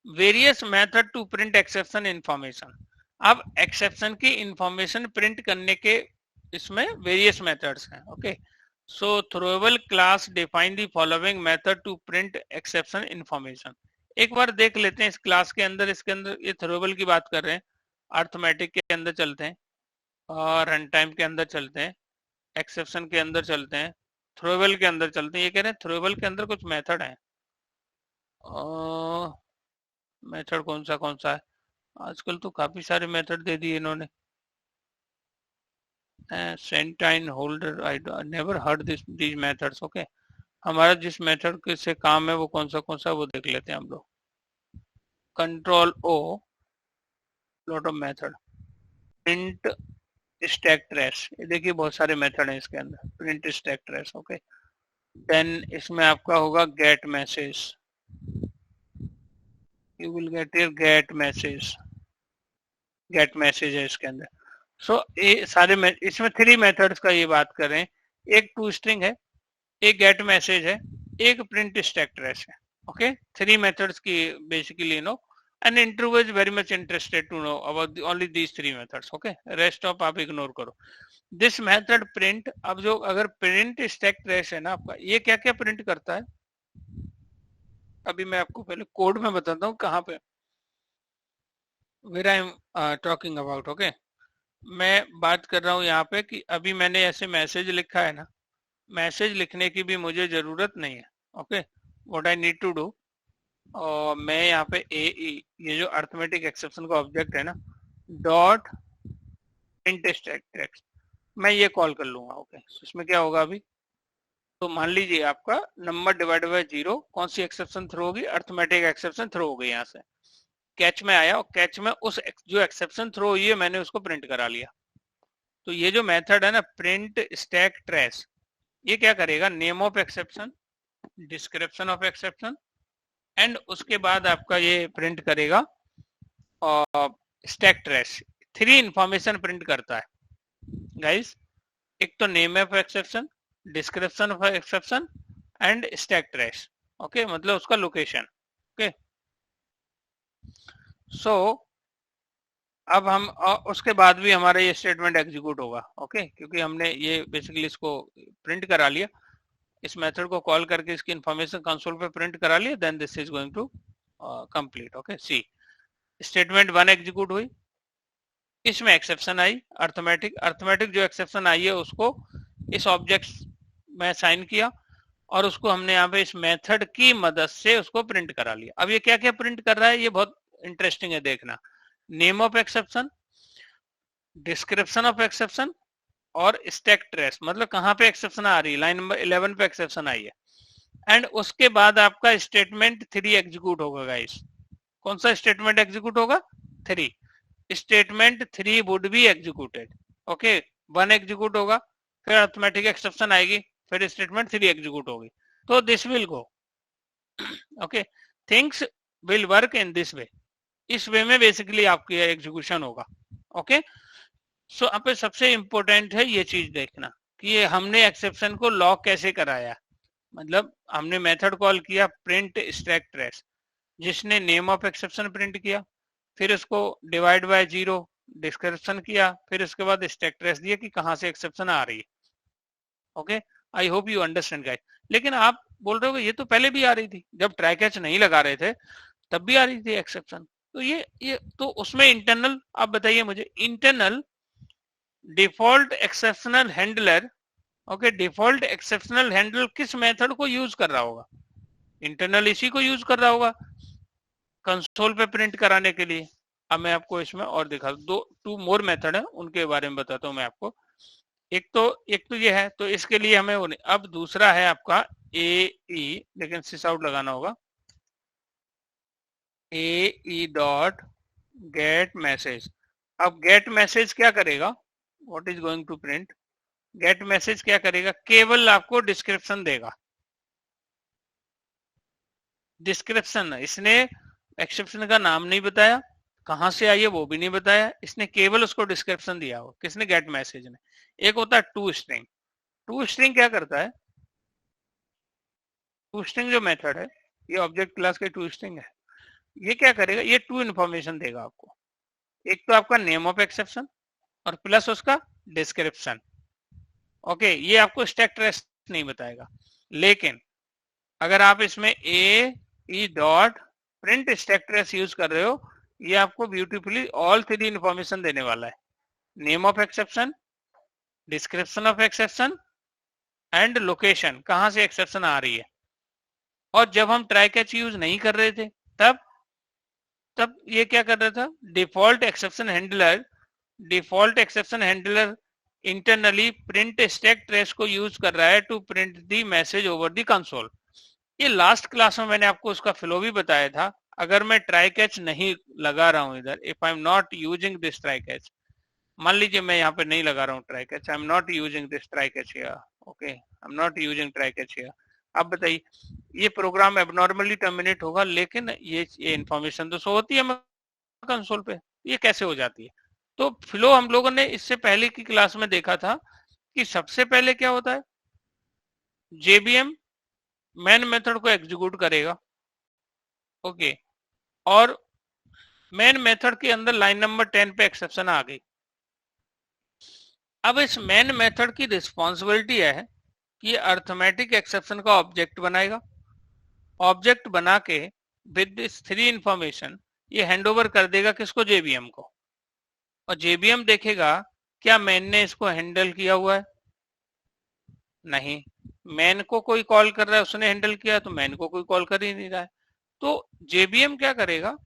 various method to print exception information. अब एक्सेप्शन की इंफॉर्मेशन प्रिंट करने के इसमें वेरियस मेथड्स हैं. Okay. So throwable class define the following method to print exception information. एक बार देख लेते हैं इस क्लास के अंदर. इसके अंदर ये थ्रोएबल की बात कर रहे हैं. अर्थमेटिक के अंदर चलते हैं और रन टाइम के अंदर चलते हैं, एक्सेप्शन के अंदर चलते हैं, थ्रोएबल के अंदर चलते हैं. ये कह रहे हैं थ्रोएबल के अंदर कुछ मेथड है. मेथड कौन सा है? आजकल तो काफी सारे मेथड दे दिए इन्होंने. सेंटाइन holder, I never heard these methods. Okay. हमारा जिस मेथड से काम है वो कौन सा वो देख लेते हैं हम लोग. Control O, lot of method. Print stack trace, ये देखिए बहुत सारे मेथड हैं इसके अंदर. Print stack trace. Okay. Then इसमें आपका होगा get message. you will get your get message है इसके अंदर. सो ये सारे इसमें 3 मेथड्स का ये बात कर रहे हैं. एक टू स्ट्रिंग है, एक गेट मैसेज है, एक प्रिंट स्टैक ट्रेस है. ओके. 3 मेथड्स की basically know, and interview is very much interested to know about only these 3 methods. Okay. Rest of आप इग्नोर करो. दिस मेथड प्रिंट, अब जो अगर प्रिंट स्टैक ट्रेस है ना आपका, ये क्या क्या प्रिंट करता है अभी मैं आपको पहले कोड में बताता हूँ कहाँ पे where I am talking about. Okay. मैं बात कर रहा हूँ यहाँ पे कि अभी मैंने ऐसे मैसेज लिखा है ना, मैसेज लिखने की भी मुझे जरूरत नहीं है. Okay. What I need to do, और मैं यहाँ पे ये जो अर्थमेटिक एक्सेप्शन का ऑब्जेक्ट है ना, डॉट प्रिंट स्टैक ट्रेस, मैं ये कॉल कर लूंगा. ओके. इसमें क्या होगा अभी, तो मान लीजिए आपका नंबर डिवाइडेड बाय 0, कौन सी एक्सेप्शन थ्रो होगी, अर्थमेटिक एक्सेप्शन थ्रो हो गई. यहाँ से कैच में आया और कैच में उस जो एक्सेप्शन थ्रो हुई है मैंने उसको प्रिंट करा लिया. तो ये जो मेथड है ना प्रिंट स्टैक ट्रेस, ये क्या करेगा, name of exception, description of exception, and उसके बाद आपका ये प्रिंट करेगा और स्टैक ट्रेस. 3 इंफॉर्मेशन प्रिंट करता है गाइस. एक तो name of exception, description of exception and stack trace. Okay. मतलब उसका लोकेशन. ओके. सो अब हम उसके बाद भी हमारा ये स्टेटमेंट एग्जीक्यूट होगा. ओके. क्योंकि हमने ये बेसिकली इसको प्रिंट करा लिया, इस मेथड को कॉल करके इसकी इंफॉर्मेशन कंसोल पे प्रिंट करा लिया, then this is going to complete. Okay. See statement 1 execute हुई. किस में एक्सेप्शन आई, अर्थमेटिक जो एक्सेप्शन आई है उसको इस ऑब्जेक्ट में साइन किया और उसको हमने यहाँ पे इस मेथड की मदद से उसको प्रिंट करा लिया। अब ये क्या क्या प्रिंट कर रहा है, ये बहुत इंटरेस्टिंग है देखना। Name of exception, description of exception और स्टैक ट्रेस, मतलब कहाँ पे एक्सेप्शन आ रही है, लाइन नंबर 11 पे एक्सेप्शन आई है। एंड उसके बाद आपका स्टेटमेंट 3 एग्जीक्यूट होगा गाइस। कौन सा स्टेटमेंट एग्जीक्यूट होगा, 3। Statement 3 would be executed. Okay, 1 execute होगा, फिर अर्थमेटिक एक्सेप्शन आएगी, फिर स्टेटमेंट 3 एग्जीक्यूट होगी। तो this will go, okay, things will work in this way. इस वे में बेसिकली आपकी एग्जीक्यूशन होगा। ओके, सो यहाँ पे सबसे इंपॉर्टेंट है ये चीज देखना कि ये हमने एक्सेप्शन को लॉक कैसे कराया। मतलब हमने मेथड कॉल किया प्रिंट स्टैक ट्रेस, जिसने नेम ऑफ एक्सेप्शन प्रिंट किया, फिर उसको डिवाइड बाय 0 डिस्क्रिप्शन किया, फिर उसके बाद स्टैक ट्रेस दिया कि कहाँ से एक्सेप्शन आ रही है। Okay, I hope you understand guys. लेकिन आप बोल रहे हो ये तो पहले भी आ रही थी, जब ट्राई कैच नहीं लगा रहे थे तब भी आ रही थी एक्सेप्शन। तो ये तो उसमें इंटरनल, आप बताइए मुझे, internal default exceptional handler, okay, default exceptional handler किस मेथड को यूज कर रहा होगा, इंटरनल इसी को यूज कर रहा होगा कंसोल पे प्रिंट कराने के लिए। अब मैं आपको इसमें और दिखा दो, 2 मोर मेथड है, उनके बारे में बताता हूँ मैं आपको। एक तो ये है, तो इसके लिए हमें अब दूसरा है आपका AE, लेकिन सिस आउट लगाना होगा, AE डॉट गेट मैसेज। अब गेट मैसेज क्या करेगा, what is going to print, get message क्या करेगा, केवल आपको डिस्क्रिप्शन देगा। डिस्क्रिप्शन, इसने एक्सेप्शन का नाम नहीं बताया, कहां से आई है वो भी नहीं बताया, इसने केवल उसको डिस्क्रिप्शन दिया हो, किसने, गेट मैसेज ने। एक होता है टू स्ट्रिंग। टू स्ट्रिंग क्या करता है, टू स्ट्रिंग जो मेथड है, ये ऑब्जेक्ट क्लास के टू स्ट्रिंग है, ये क्या करेगा, ये 2 इंफॉर्मेशन देगा आपको। एक तो आपका नेम ऑफ एक्सेप्शन और प्लस उसका डिस्क्रिप्शन। ओके, ये आपको स्टैक ट्रेस नहीं बताएगा, लेकिन अगर आप इसमें AE dot print stack trace use कर रहे हो, ये आपको ब्यूटीफुली ऑल 3 इंफॉर्मेशन देने वाला है, name of exception, description of exception and location, कहां से एक्सेप्शन आ रही है। और जब हम ट्राई कैच यूज नहीं कर रहे थे तब ये क्या कर रहा था, default exception handler internally print stack trace को यूज कर रहा है to print the message over the console. ये लास्ट क्लास में मैंने आपको उसका फ्लो भी बताया था। अगर मैं ट्राई कैच नहीं लगा रहा हूं इधर, if I am not using this try catch, मान लीजिए मैं यहाँ पे नहीं लगा रहा हूँ try catch, I am not using this try catch here, okay, I am not using try catch here. अब बताइए, ये प्रोग्राम एबनॉर्मली टर्मिनेट होगा, लेकिन ये इंफॉर्मेशन तो शो होती है कंसोल पे, ये कैसे हो जाती है। तो फ्लो हम लोगों ने इससे पहले की क्लास में देखा था कि सबसे पहले क्या होता है, JVM मैन मेथड को एग्जीक्यूट करेगा, ओके, और मैन मेथड के अंदर लाइन नंबर 10 पे एक्सेप्शन आ गई। अब इस मैन मेथड की रिस्पॉन्सिबिलिटी है कि अर्थमेटिक एक्सेप्शन का ऑब्जेक्ट बनाएगा, ऑब्जेक्ट बना के विद दिस 3 इंफॉर्मेशन ये हैंडओवर कर देगा किसको, JVM को, और JVM देखेगा क्या मैन ने इसको हैंडल किया हुआ है, नहीं, मैन को कोई कॉल कर रहा है, उसने हैंडल किया, तो मैन को कोई कॉल कर ही नहीं रहा है। तो JVM क्या करेगा,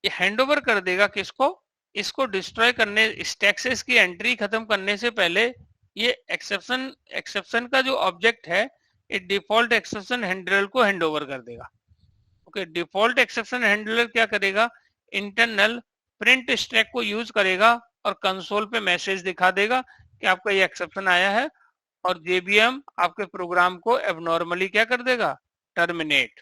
ये हैंडओवर कर देगा किसको, इसको डिस्ट्रॉय करने, स्टैक्सेस की एंट्री खत्म करने से पहले ये एक्सेप्शन का जो ऑब्जेक्ट है, ये डिफॉल्ट एक्सेप्शन हैंडलर को हैंडओवर कर देगा। ओके, डिफॉल्ट एक्सेप्शन हैंडलर क्या करेगा, इंटरनल प्रिंट स्टैक को यूज करेगा और कंसोल पे मैसेज दिखा देगा कि आपका ये एक्सेप्शन आया है, और JVM आपके प्रोग्राम को एबनॉर्मली क्या कर देगा, टर्मिनेट,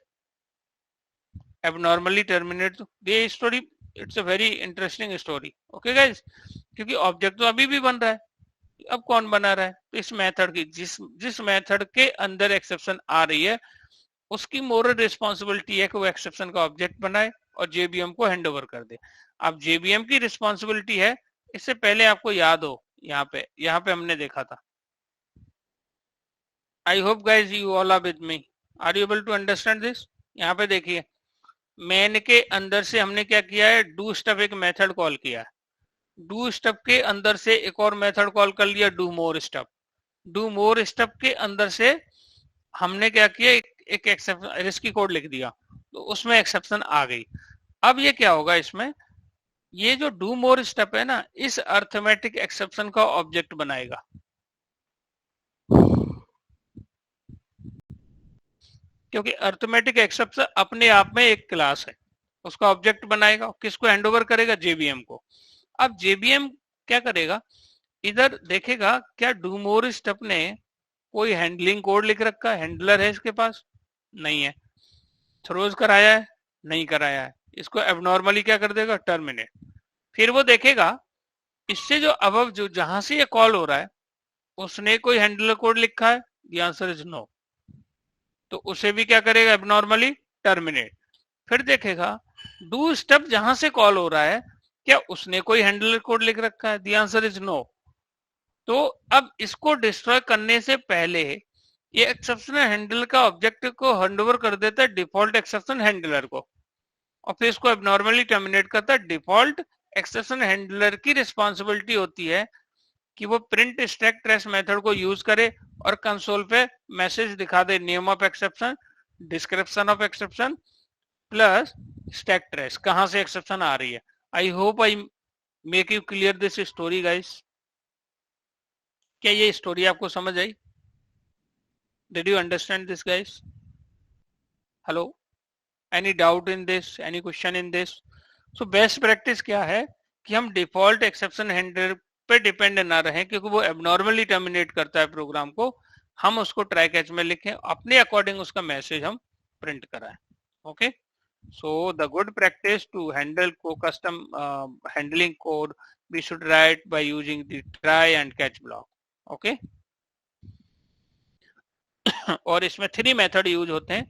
एबनॉर्मली टर्मिनेट। ये story it's a very interesting story, okay guys, क्योंकि ऑब्जेक्ट तो अभी भी बन रहा है, अब कौन बना रहा है, तो इस मेथड की, जिस मेथड के अंदर एक्सेप्शन आ रही है उसकी मोरल रिस्पॉन्सिबिलिटी है कि वो एक्सेप्शन का ऑब्जेक्ट बनाए और JVM को हैंडओवर कर दे। अब JVM की रिस्पॉन्सिबिलिटी है, इससे पहले आपको याद हो यहाँ पे हमने देखा था, I hope guys you all are with me, are you able to understand this. यहाँ पे देखिए मेन के अंदर से हमने क्या किया है, डू स्टफ एक मेथड कॉल किया है, डू स्टफ के अंदर से एक और मेथड कॉल कर लिया do more stuff, do more stuff के अंदर से हमने क्या किया, एक एक्सेप्शन रिस्की कोड लिख दिया, तो उसमें एक्सेप्शन आ गई। अब ये क्या होगा, इसमें ये जो डू मोर स्टेप है ना, इस अर्थमेटिक एक्सेप्शन का ऑब्जेक्ट बनाएगा। क्योंकि अर्थमेटिक एक्सेप्शन अपने आप में एक क्लास है, उसका ऑब्जेक्ट बनाएगा, किसको हैंडओवर करेगा, जेबीएम को। अब जेबीएम क्या करेगा, इधर देखेगा क्या डू मोर स्टेप ने कोई हैंडलिंग कोड लिख रखा है, हैंडलर है इसके पास, नहीं है, थ्रोज कराया है, नहीं कराया है, इसको एबनॉर्मली क्या कर देगा, टर्मिनेट। फिर वो देखेगा इससे जो अब जो जहां से ये कॉल हो रहा है उसने कोई हैंडलर कोड लिखा है, द आंसर इज नो, तो उसे भी क्या करेगा, एबनॉर्मली टर्मिनेट। फिर देखेगा डू स्टेप जहां से कॉल हो रहा है क्या उसने कोई हैंडलर कोड लिख रखा है, द आंसर इज नो। तो अब इसको डिस्ट्रॉय करने से पहले ये एक्सेप्शन हैंडलर का ऑब्जेक्ट को हैंडओवर कर देता है डिफॉल्ट एक्सेप्शन हैंडलर को, और फिर इसको एबनॉर्मली टर्मिनेट करता है। डिफॉल्ट एक्सेप्शन हैंडलर की रिस्पॉन्सिबिलिटी होती है कि वो प्रिंट स्टैक ट्रेस मेथड को यूज करे और कंसोल पे मैसेज दिखा दे, name of exception, description of exception plus stack trace, कहां से एक्सेप्शन आ रही है। I hope I make you clear this story guys. क्या ये स्टोरी आपको समझ आई? Did you understand this guys? Hello, any doubt in this, any question in this? So best practice क्या है कि हम डिफॉल्ट एक्सेप्शन हैंडलर पे डिपेंड ना रहें, क्योंकि वो एबनॉर्मली टर्मिनेट करता है प्रोग्राम को, हम उसको ट्राई कैच में लिखें, अपने अकॉर्डिंग उसका मैसेज हम प्रिंट कराएं। Okay, so the good practice to handle को custom handling code we should write by using the try and catch block. Okay, और इसमें 3 मेथड यूज होते हैं।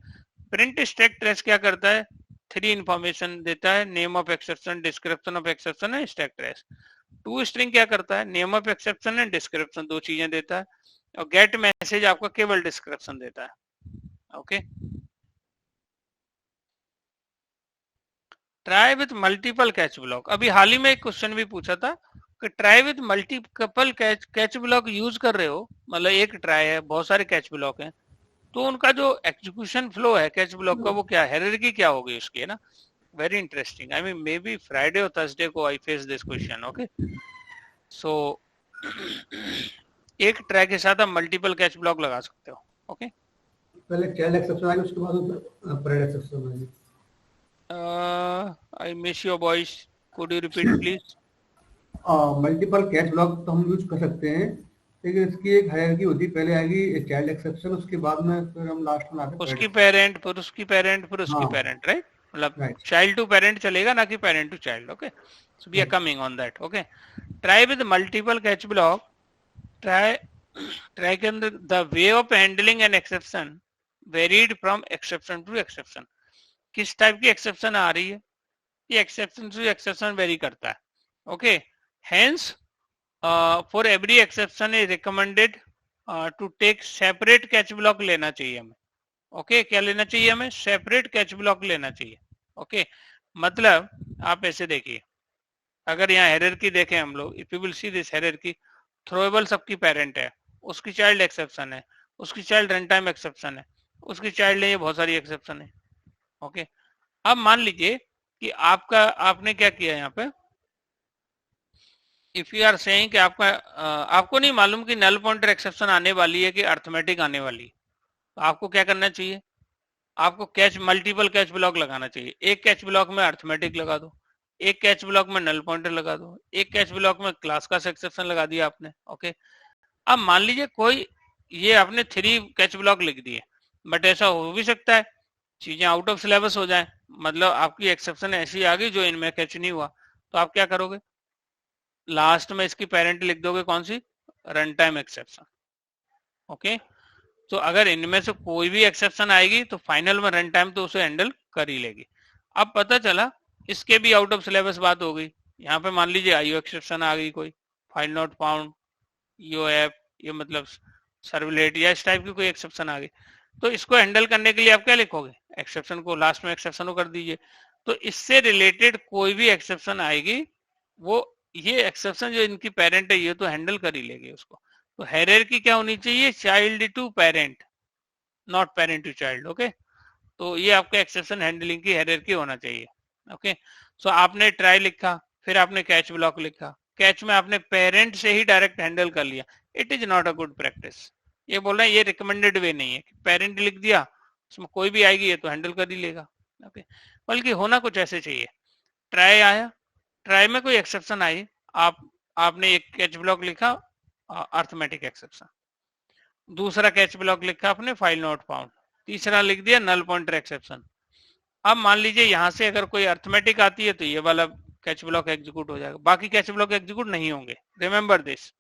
प्रिंट स्टैक ट्रेस क्या करता है, 3 इंफॉर्मेशन देता है, name of exception, description of exception है, स्टैक ट्रेस। टू स्ट्रिंग क्या करता है, name of exception and description, 2 चीजें देता है, और गेट मैसेज आपका केवल डिस्क्रिप्शन देता है। Okay, try with multiple catch block. अभी हाल ही में एक क्वेश्चन भी पूछा था कि try with multiple catch block use कर रहे हो, मतलब एक ट्राई है, बहुत सारे कैच ब्लॉक हैं, तो उनका जो एग्जीक्यूशन फ्लो है कैच ब्लॉक का वो क्या हायरार्की क्या होगी उसकी, है ना। Very interesting, I mean may be Friday और थर्सडे को I face this question. Okay, so एक ट्रैक के साथ आप मल्टीपल कैच ब्लॉक लगा सकते हो। ओके, पहले चाइल्ड एक्सेप्शन आएगी, उसके बाद पैरेंट एक्सेप्शन आएगी। I miss your voice, could you repeat please? Multiple catch block तो हम यूज कर सकते हैं, लेकिन इसकी एक हायरार्की होती है, पहले आएगी चाइल्ड एक्सेप्शन, उसके बाद में फिर हम लास्ट में आते हैं उसकी पेरेंट, फिर उसकी पेरेंट, फिर उसकी पेरेंट, राइट? मतलब चाइल्ड टू पेरेंट चलेगा, ना कि parent to child. Okay, so we are coming on that. Okay, try with multiple catch block, try के अंदर the way of handling an exception varied from exception to exception. किस टाइप की एक्सेप्शन आ रही है, ये एक्सेप्शन टू एक्सेप्शन वेरी करता है। Okay, hence for every exception is recommended to take separate catch block लेना चाहिए हमें। ओके, क्या लेना चाहिए हमें, सेपरेट कैच ब्लॉक लेना चाहिए। ओके, मतलब आप ऐसे देखिए, अगर यहाँ हायरार्की देखें हम लोग, if you will see this hierarchy, throwable सबकी पेरेंट है, उसकी चाइल्ड एक्सेप्शन है, उसकी चाइल्ड रन टाइम एक्सेप्शन है, उसकी चाइल्ड है, ये बहुत सारी एक्सेप्शन है। ओके, अब मान लीजिए कि आपने क्या किया यहाँ पे, इफ यू आर सेइंग कि आपको नहीं मालूम कि नल पॉइंटर एक्सेप्शन आने वाली है कि अर्थमेटिक आने वाली है, तो आपको क्या करना चाहिए, आपको कैच मल्टीपल कैच ब्लॉक लगाना चाहिए। एक कैच ब्लॉक में अर्थमेटिक लगा दो, एक कैच ब्लॉक में नल पॉइंटर लगा दो, एक कैच ब्लॉक में क्लास का एक्सेप्शन लगा दिया आपने। ओके, अब मान लीजिए कोई ये आपने 3 कैच ब्लॉक लिख दिए, बट ऐसा हो भी सकता है चीजें आउट ऑफ सिलेबस हो जाए, मतलब आपकी एक्सेप्शन ऐसी आ गई जो इनमें कैच नहीं हुआ, तो आप क्या करोगे, लास्ट में इसकी पेरेंट लिख दोगे, कौन सी, रन टाइम एक्सेप्शन। ओके, तो अगर इनमें से कोई भी एक्सेप्शन आएगी तो फाइनल में रन टाइम तो उसे हैंडल कर ही लेगी। अब पता चला इसके भी आउट ऑफ सिलेबस बात हो गई, यहाँ पे मान लीजिए आईओ एक्सेप्शन आ गई, कोई फाइल नॉट फाउंड, ईओएफ, ये मतलब सर्वलेट या इस टाइप की कोई एक्सेप्शन आ गई, तो इसको हैंडल करने के लिए आप क्या लिखोगे, एक्सेप्शन को लास्ट में एक्सेप्शन को कर दीजिए। तो इससे रिलेटेड कोई भी एक्सेप्शन आएगी वो ये एक्सेप्शन जो इनकी पेरेंट है ये तो हैंडल कर ही लेगी उसको। तो हायरार्की क्या होनी चाहिए, child to parent, not parent to child. Okay, तो ये आपका एक्सेप्शन हैंडलिंग की हायरार्की होना चाहिए। ओके, सो आपने ट्राई लिखा, फिर आपने कैच ब्लॉक लिखा, कैच में आपने पेरेंट से ही डायरेक्ट हैंडल कर लिया, it is not a good practice. ये बोल रहे हैं ये रिकमेंडेड वे नहीं है कि पेरेंट लिख दिया उसमें कोई भी आएगी ये तो हैंडल कर ही लेगा। ओके, बल्कि होना कुछ ऐसे चाहिए, ट्राई आया, ट्राई में कोई एक्सेप्शन आई, आपने एक कैच ब्लॉक लिखा अर्थमेटिक एक्सेप्शन, दूसरा कैच ब्लॉक लिखा आपने फाइल नॉट फाउंड, तीसरा लिख दिया नल पॉइंटर एक्सेप्शन। अब मान लीजिए यहां से अगर कोई अर्थमेटिक आती है तो ये वाला कैच ब्लॉक एग्जीक्यूट हो जाएगा, बाकी कैच ब्लॉक एग्जीक्यूट नहीं होंगे, रिमेंबर दिस।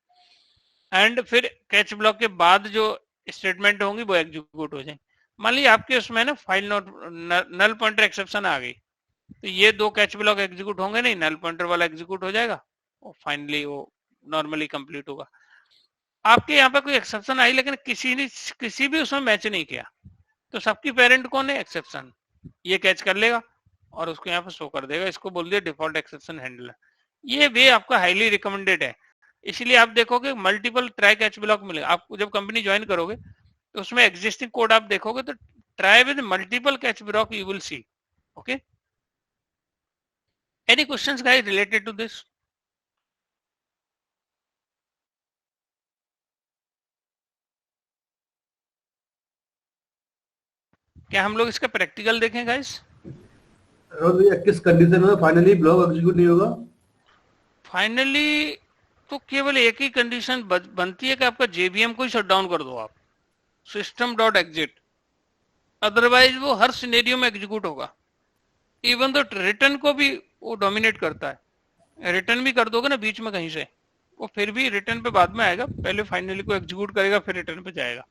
एंड फिर कैच ब्लॉक के बाद जो स्टेटमेंट होंगी वो एग्जीक्यूट हो जाएंगे। मान लीजिए आपके उसमें ना file not null pointer exception आ गई, तो ये दो कैच ब्लॉक एग्जीक्यूट होंगे नहीं, नल पॉइंटर वाला एग्जीक्यूट हो जाएगा और फाइनली वो नॉर्मली कंप्लीट होगा। आपके यहाँ पे कोई एक्सेप्शन आई लेकिन किसी भी उसमें मैच नहीं किया, तो सबकी पेरेंट कौन है, एक्सेप्शन, ये कैच कर लेगा और उसको यहाँ पे शो कर देगा, इसको बोल दिया डिफॉल्ट एक्सेप्शन हैंडलर। ये वे आपका हाईली रिकमेंडेड है, इसलिए आप देखोगे मल्टीपल ट्राई कैच ब्लॉक मिलेगा आपको। जब कंपनी ज्वाइन करोगे तो उसमें एग्जिस्टिंग कोड आप देखोगे तो try with multiple catch block you will see. Okay, any questions guys related to this? क्या हम लोग इसका प्रैक्टिकल देखें गाइस? किस कंडीशन में फाइनली ब्लॉक एग्जीक्यूट नहीं होगा? फाइनली तो केवल एक ही कंडीशन बनती है कि आपका जेबीएम को ही शट डाउन कर दो आप, सिस्टम डॉट एग्जिट, अदरवाइज वो हर सिनेरियो में एग्जीक्यूट होगा। इवन तो रिटर्न को भी वो डोमिनेट करता है, रिटर्न भी कर दोगे ना बीच में कहीं से, वो फिर भी रिटर्न पे बाद में आएगा, पहले फाइनली को एग्जीक्यूट करेगा फिर रिटर्न पे जाएगा।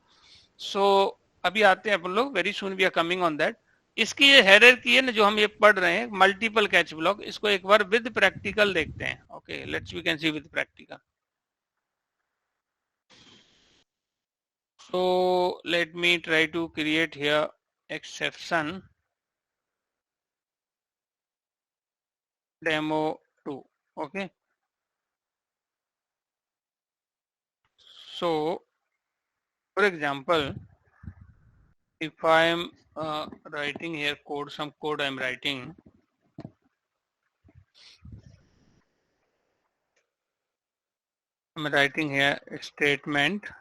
सो अभी आते हैं अपन लोग, very soon we are coming on that. इसकी ये हायरार्की है ना जो हम ये पढ़ रहे हैं मल्टीपल कैच ब्लॉक, इसको एक बार विद प्रैक्टिकल देखते हैं। ओके, let's we can see with practical. So let me try to create here exception demo 2. Okay, so for example if I am writing here code, some code I am writing, I'm writing here statement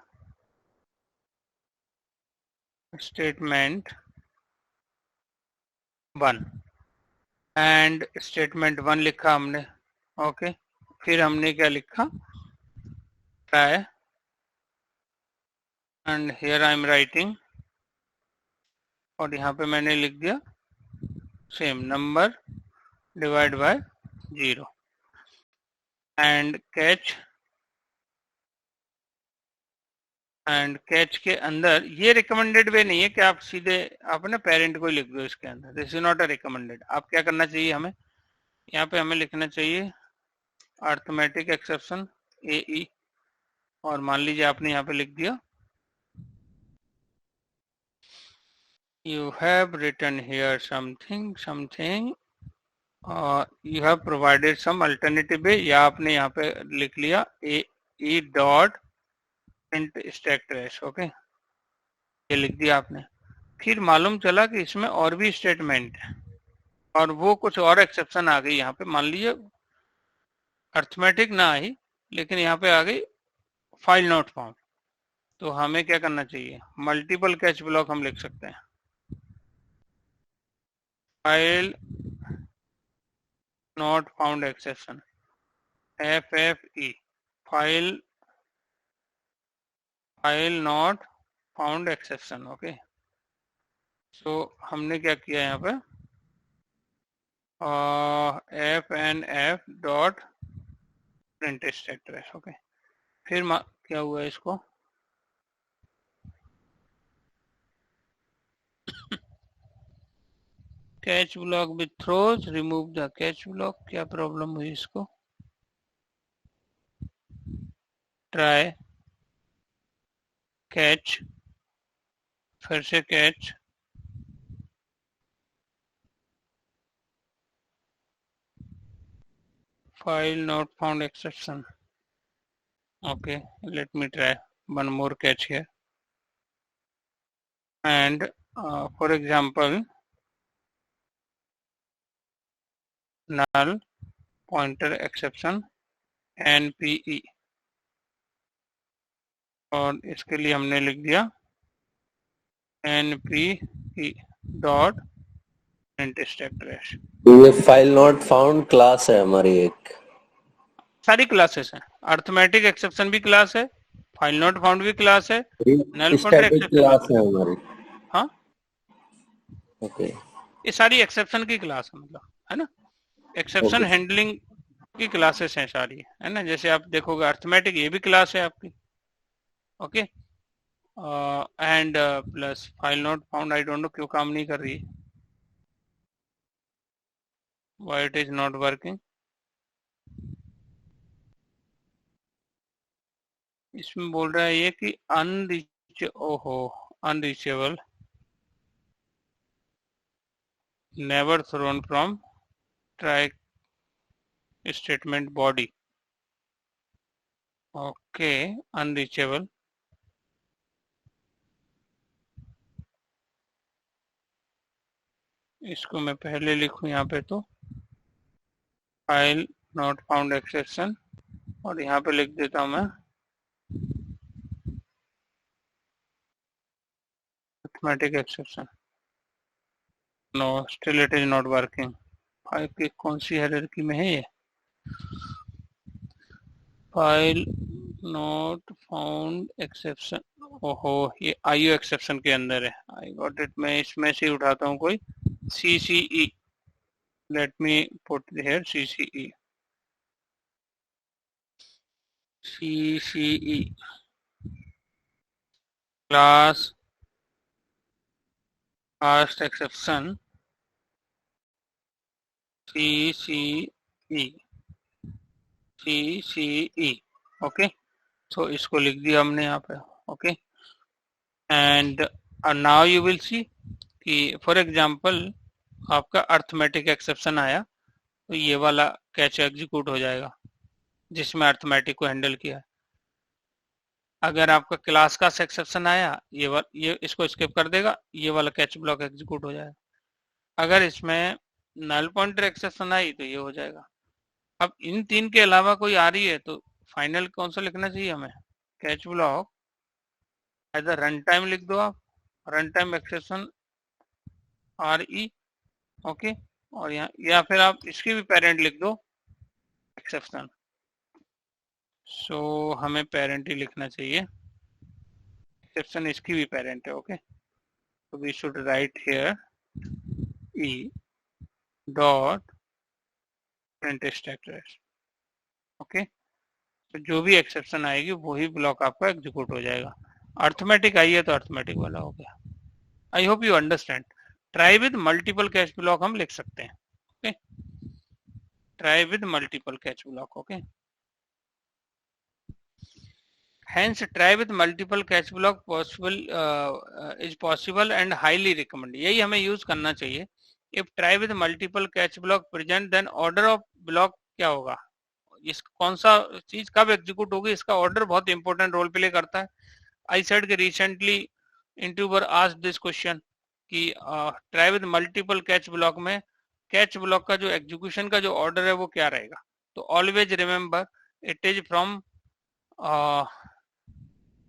1 and statement 1 लिखा हमने। ओके, फिर हमने क्या लिखा, try, and here I am writing, और यहाँ पे मैंने लिख दिया same number divide by 0 and catch, and catch के अंदर ये रिकमेंडेड वे नहीं है कि आप सीधे अपने पेरेंट को लिख दो इसके अंदर, this is not a recommended. आप क्या करना चाहिए, हमें यहाँ पे हमें लिखना चाहिए अर्थमेटिक एक्सेप्शन AE, और मान लीजिए आपने यहाँ पे लिख दिया you have written here something you have provided some alternative way, या आपने यहाँ पे लिख लिया AE dot print stack trace. Okay, ये लिख दिया आपने। फिर मालूम चला कि इसमें और भी स्टेटमेंट है और वो कुछ और एक्सेप्शन आ गई यहाँ पे, मान लीजिए अर्थमेटिक ना आई लेकिन यहाँ पे आ गई फाइल नॉट फाउंड, तो हमें क्या करना चाहिए, मल्टीपल कैच ब्लॉक हम लिख सकते हैं, file not found exception FFE, file not found exception. Okay, so हमने क्या किया यहाँ पे FNF dot print stack trace. Okay, फिर क्या हुआ इसको catch block with throws, remove the catch block, क्या प्रॉब्लम हुई इसको, ट्राई कैच फिर से catch file not found exception. Okay, let me try one more catch here. And for example, null pointer exception npe, और इसके लिए हमने लिख दिया npe dot print stack trace. ये फाइल नॉट फाउंड क्लास है हमारी एक, सारी क्लासेस हैं, अर्थमेटिक एक्सेप्शन भी क्लास है, फाइल नॉट फाउंड भी क्लास है, null pointer static exception class है हमारी। हाँ ओके, ये सारी एक्सेप्शन की क्लास है, मतलब है ना, एक्सेप्शन हैंडलिंग की क्लासेस हैं सारी, है ना। जैसे आप देखोगे अर्थमेटिक ये भी क्लास है आपकी। Okay, and plus file not found, I don't know क्यों काम नहीं कर रही, why it is not working. इसमें बोल रहा है ये कि unreachable, never thrown from try statement body. Okay, unreachable, इसको मैं पहले लिखूं यहाँ पे, तो फाइल नॉट फाउंड एक्सेप्शन, और यहाँ पे लिख देता हूं मैं arithmetic exception. No, still it is not working. File की कौन सी हायरार्की में है ये? फाइल नॉट फाउंड एक्सेप्शन, ओहो, ये आईओ एक्सेप्शन के अंदर है। आई गॉट इट, मैं इसमें से उठाता हूँ कोई CCE, late me put here CCE, class cast exception, CCE, okay. तो इसको लिख दिया हमने यहाँ पे, okay. And now you will see कि फॉर एग्जांपल आपका अर्थमेटिक एक्सेप्शन आया, तो ये वाला कैच एग्जीक्यूट हो जाएगा जिसमें अर्थमेटिक को हैंडल किया है। अगर आपका क्लास का एक्सेप्शन आया, ये इसको स्किप कर देगा, ये वाला कैच ब्लॉक एग्जीक्यूट हो जाएगा। अगर इसमें नल पॉइंटर एक्सेप्शन आई तो ये हो जाएगा। अब इन तीन के अलावा कोई आ रही है तो फाइनल कौन सा लिखना चाहिए हमें? Catch block as a run time लिख दो आप, run time exception RE, okay. और यहाँ, या फिर आप इसकी भी पेरेंट लिख दो एक्सेप्शन। सो हमें पेरेंट ही लिखना चाहिए, एक्सेप्शन इसकी भी पेरेंट है, ओके। तो we should write here E dot print stack trace, okay. तो जो भी एक्सेप्शन आएगी वही ब्लॉक आपका एग्जीक्यूट हो जाएगा। अर्थमेटिक आई है तो अर्थमेटिक वाला हो गया। आई hope you understand. Try with multiple catch block हम लिख सकते हैं, okay. Try with multiple catch block, okay. Hence, try with multiple catch block possible is possible and highly recommended. यही हमें यूज करना चाहिए। If try with multiple catch block present, then order of block क्या होगा, इस कौन सा चीज कब एग्जीक्यूट होगी, इसका ऑर्डर बहुत इंपॉर्टेंट रोल प्ले करता है। आई सेड कि recently interviewer asked this question कि try with multiple catch block में कैच ब्लॉक का जो एग्जीक्यूशन का जो ऑर्डर है वो क्या रहेगा। तो always remember it is from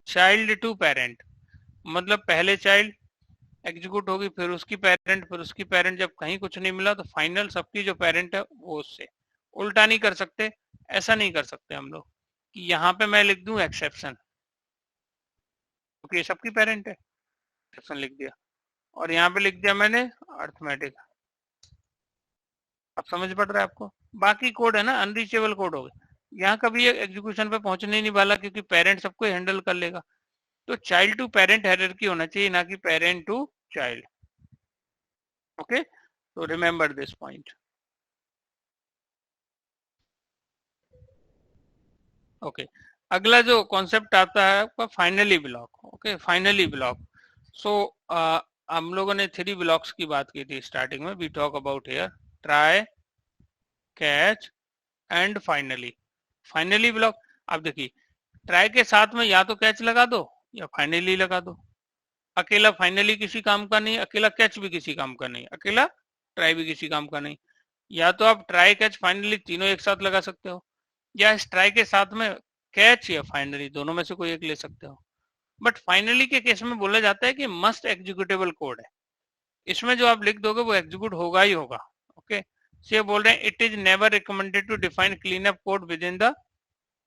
child to parent, मतलब पहले चाइल्ड एग्जीक्यूट होगी, फिर उसकी पेरेंट, फिर उसकी पेरेंट। जब कहीं कुछ नहीं मिला तो फाइनल सबकी जो पेरेंट है वो उससे। उल्टा नहीं कर सकते, ऐसा नहीं कर सकते हम लोग कि यहाँ पे मैं लिख दूं एक्सेप्शन, क्योंकि ये सबकी पेरेंट है, एक्सेप्शन लिख दिया, और यहाँ पे लिख दिया मैंने अर्थमेटिक। अब समझ पड़ रहा है आपको? बाकी कोड है ना अनरीचेबल कोड हो गया, यहाँ कभी एग्जीक्यूशन पे पहुंचने नहीं वाला, क्योंकि पेरेंट सबको हैंडल कर लेगा। तो चाइल्ड टू पेरेंट हायरार्की होना चाहिए, ना कि पेरेंट टू चाइल्ड, ओके। तो रिमेंबर दिस पॉइंट, ओके। अगला जो कॉन्सेप्ट आता है आपका finally block, okay. Finally block, so हम लोगों ने 3 ब्लॉक्स की बात की थी स्टार्टिंग में. We talk about here try, catch and finally. Finally block, आप देखिए ट्राई के साथ में या तो कैच लगा दो या फाइनली लगा दो. अकेला फाइनली किसी काम का नहीं, अकेला कैच भी किसी काम का नहीं, अकेला ट्राई भी किसी काम का नहीं. या तो आप ट्राई, कैच, फाइनली तीनों एक साथ लगा सकते हो, या इस ट्राई के साथ में कैच या फाइनली दोनों में से कोई एक ले सकते हो. बट फाइनली के केस में बोला जाता है कि मस्ट एग्जीक्यूटेबल कोड है. इसमें जो आप लिख दोगे वो एग्जीक्यूट होगा ही होगा. ओके, ये बोल रहे हैं it is never recommended to define clean up code with in the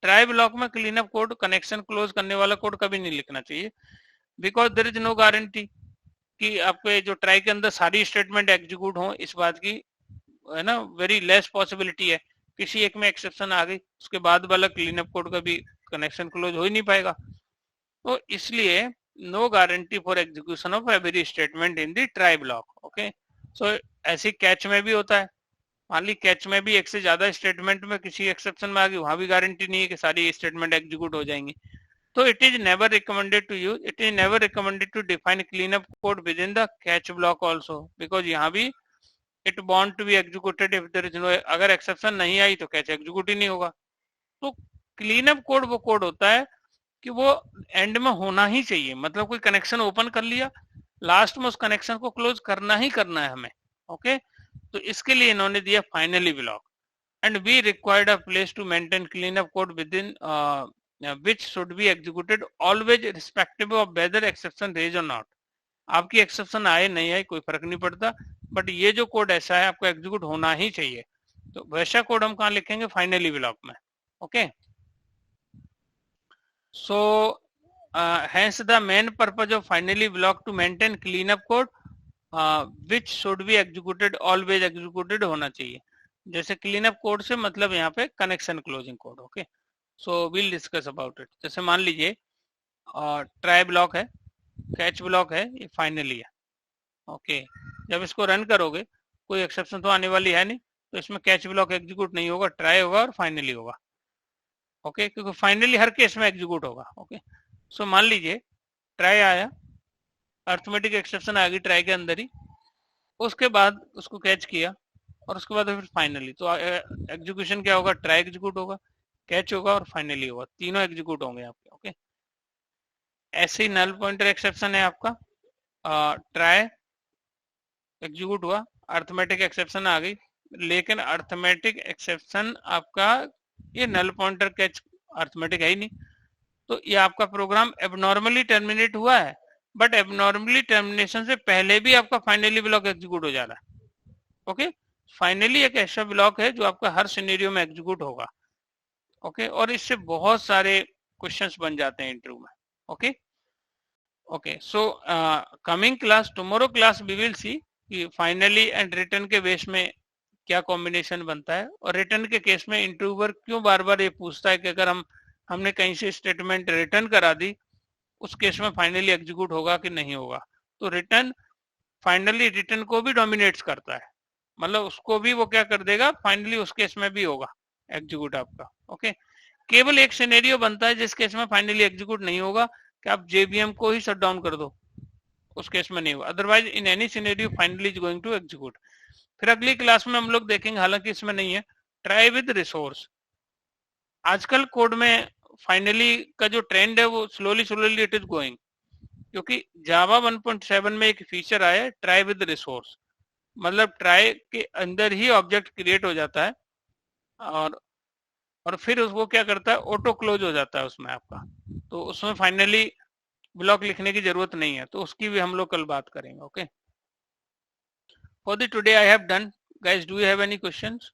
try block में. Clean up code, connection close करने वाला कोड कभी नहीं लिखना चाहिए, because there is no guarantee कि आपके जो ट्राई के अंदर सारी स्टेटमेंट एग्जीक्यूट हो. इस बात की है ना वेरी लेस पॉसिबिलिटी है. किसी एक में एक्सेप्शन आ गई, उसके बाद वाला क्लीन अप कोड का भी कनेक्शन क्लोज हो ही नहीं पाएगा. तो इसलिए no guarantee for execution of every statement in the try block. Okay, so ऐसे कैच में भी होता है. मान ली कैच में भी एक से ज्यादा स्टेटमेंट में किसी एक्सेप्शन में आ गई, वहां भी गारंटी नहीं है कि सारी स्टेटमेंट एग्जीक्यूट हो जाएंगी. तो it is never recommended to use, it is never recommended to define clean up code with in the catch block also, because यहाँ भी it want to be executed if there is no. अगर एक्सेप्शन नहीं आई तो कैच एग्जीक्यूट ही नहीं होगा. तो क्लीन अप कोड वो कोड होता है कि वो एंड में होना ही चाहिए. मतलब कोई कनेक्शन ओपन कर लिया, लास्ट में उस कनेक्शन को क्लोज करना ही करना है हमें. ओके, तो इसके लिए इन्होंने दिया finally block. And we required a place to maintain clean up code with in which should be executed always irrespective of whether exception raised or not. आपकी एक्सेप्शन आए नहीं आए कोई फर्क नहीं पड़ता, बट ये जो कोड ऐसा है आपको एग्जीक्यूट होना ही चाहिए. तो वैसा कोड हम कहाँ लिखेंगे? फाइनली ब्लॉक में. Okay, so hence the main purpose of finally block to maintain cleanup code which should be executed always executed होना चाहिए. जैसे क्लीनअप कोड से मतलब यहाँ पे connection closing code. Okay, so will discuss about it. जैसे मान लीजिए ट्राई ब्लॉक है, कैच ब्लॉक है, ये फाइनली है. ओके, जब इसको रन करोगे कोई एक्सेप्शन तो आने वाली है नहीं, तो इसमें कैच ब्लॉक एग्जीक्यूट नहीं होगा, ट्राई होगा और फाइनली होगा. ओके, क्योंकि फाइनली हर केस में एग्जीक्यूट होगा. ओके, सो मान लीजिए ट्राई आया, अर्थमेटिक एक्सेप्शन आ गई ट्राई के अंदर ही, उसके बाद उसको कैच किया और उसके बाद फिर फाइनली. तो एग्जीक्यूशन क्या होगा? ट्राई एग्जीक्यूट होगा, कैच होगा और फाइनली होगा, तीनों एग्जीक्यूट होंगे आपके. ओके, ऐसे ही नल पॉइंटर एक्सेप्शन है आपका. ट्राई एग्जीक्यूट हुआ, अर्थमेटिक एक्सेप्शन आ गई, लेकिन अर्थमेटिक एक्सेप्शन आपका ये नल पॉइंटर कैच अर्थमेटिक है ही नहीं, तो ये आपका प्रोग्राम एबनॉर्मली टर्मिनेट हुआ है. बट एबनॉर्मली टर्मिनेशन से पहले भी आपका फाइनली ब्लॉक एग्जीक्यूट हो जा रहा है. ओके, फाइनली एक ऐसा ब्लॉक है जो आपका हर सिनेरियो में एग्जीक्यूट होगा. ओके, और इससे बहुत सारे क्वेश्चंस बन जाते हैं इंटरव्यू में. Okay, okay, so coming class, tomorrow class we will see कि फाइनली एंड रिटर्न के बेस में क्या कॉम्बिनेशन बनता है, और रिटर्न के केस में इंटरव्यूअर क्यों बार बार ये पूछता है कि अगर हमने कहीं से स्टेटमेंट रिटर्न करा दी, उस केस में फाइनली एग्जीक्यूट होगा कि नहीं होगा. तो रिटर्न फाइनली रिटर्न को भी डोमिनेट्स करता है, मतलब उसको भी वो क्या कर देगा, फाइनली उस केस में भी होगा एग्जीक्यूट आपका. ओके, केवल एक सिनेरियो बनता है जिस केस में फाइनली एग्जीक्यूट नहीं होगा कि आप जेबीएम को ही शट डाउन कर दो, उस केस में नहीं होगा. Otherwise in any scenario finally is going to execute. फिर अगली क्लास में हम लोग देखेंगे, हालांकि इसमें नहीं है, ट्राई विद रिसोर्स. आजकल कोड में फाइनली का जो ट्रेंड है वो स्लोली इट इज गोइंग, क्योंकि जावा 1.7 में एक फीचर आया है ट्राई विद रिसोर्स. मतलब ट्राई के अंदर ही ऑब्जेक्ट क्रिएट हो जाता है और फिर उसको क्या करता है, ऑटो क्लोज हो जाता है उसमें आपका. तो उसमें फाइनली ब्लॉक लिखने की जरूरत नहीं है, तो उसकी भी हम लोग कल बात करेंगे. Okay, for the today I have done. Guys, do you have any questions?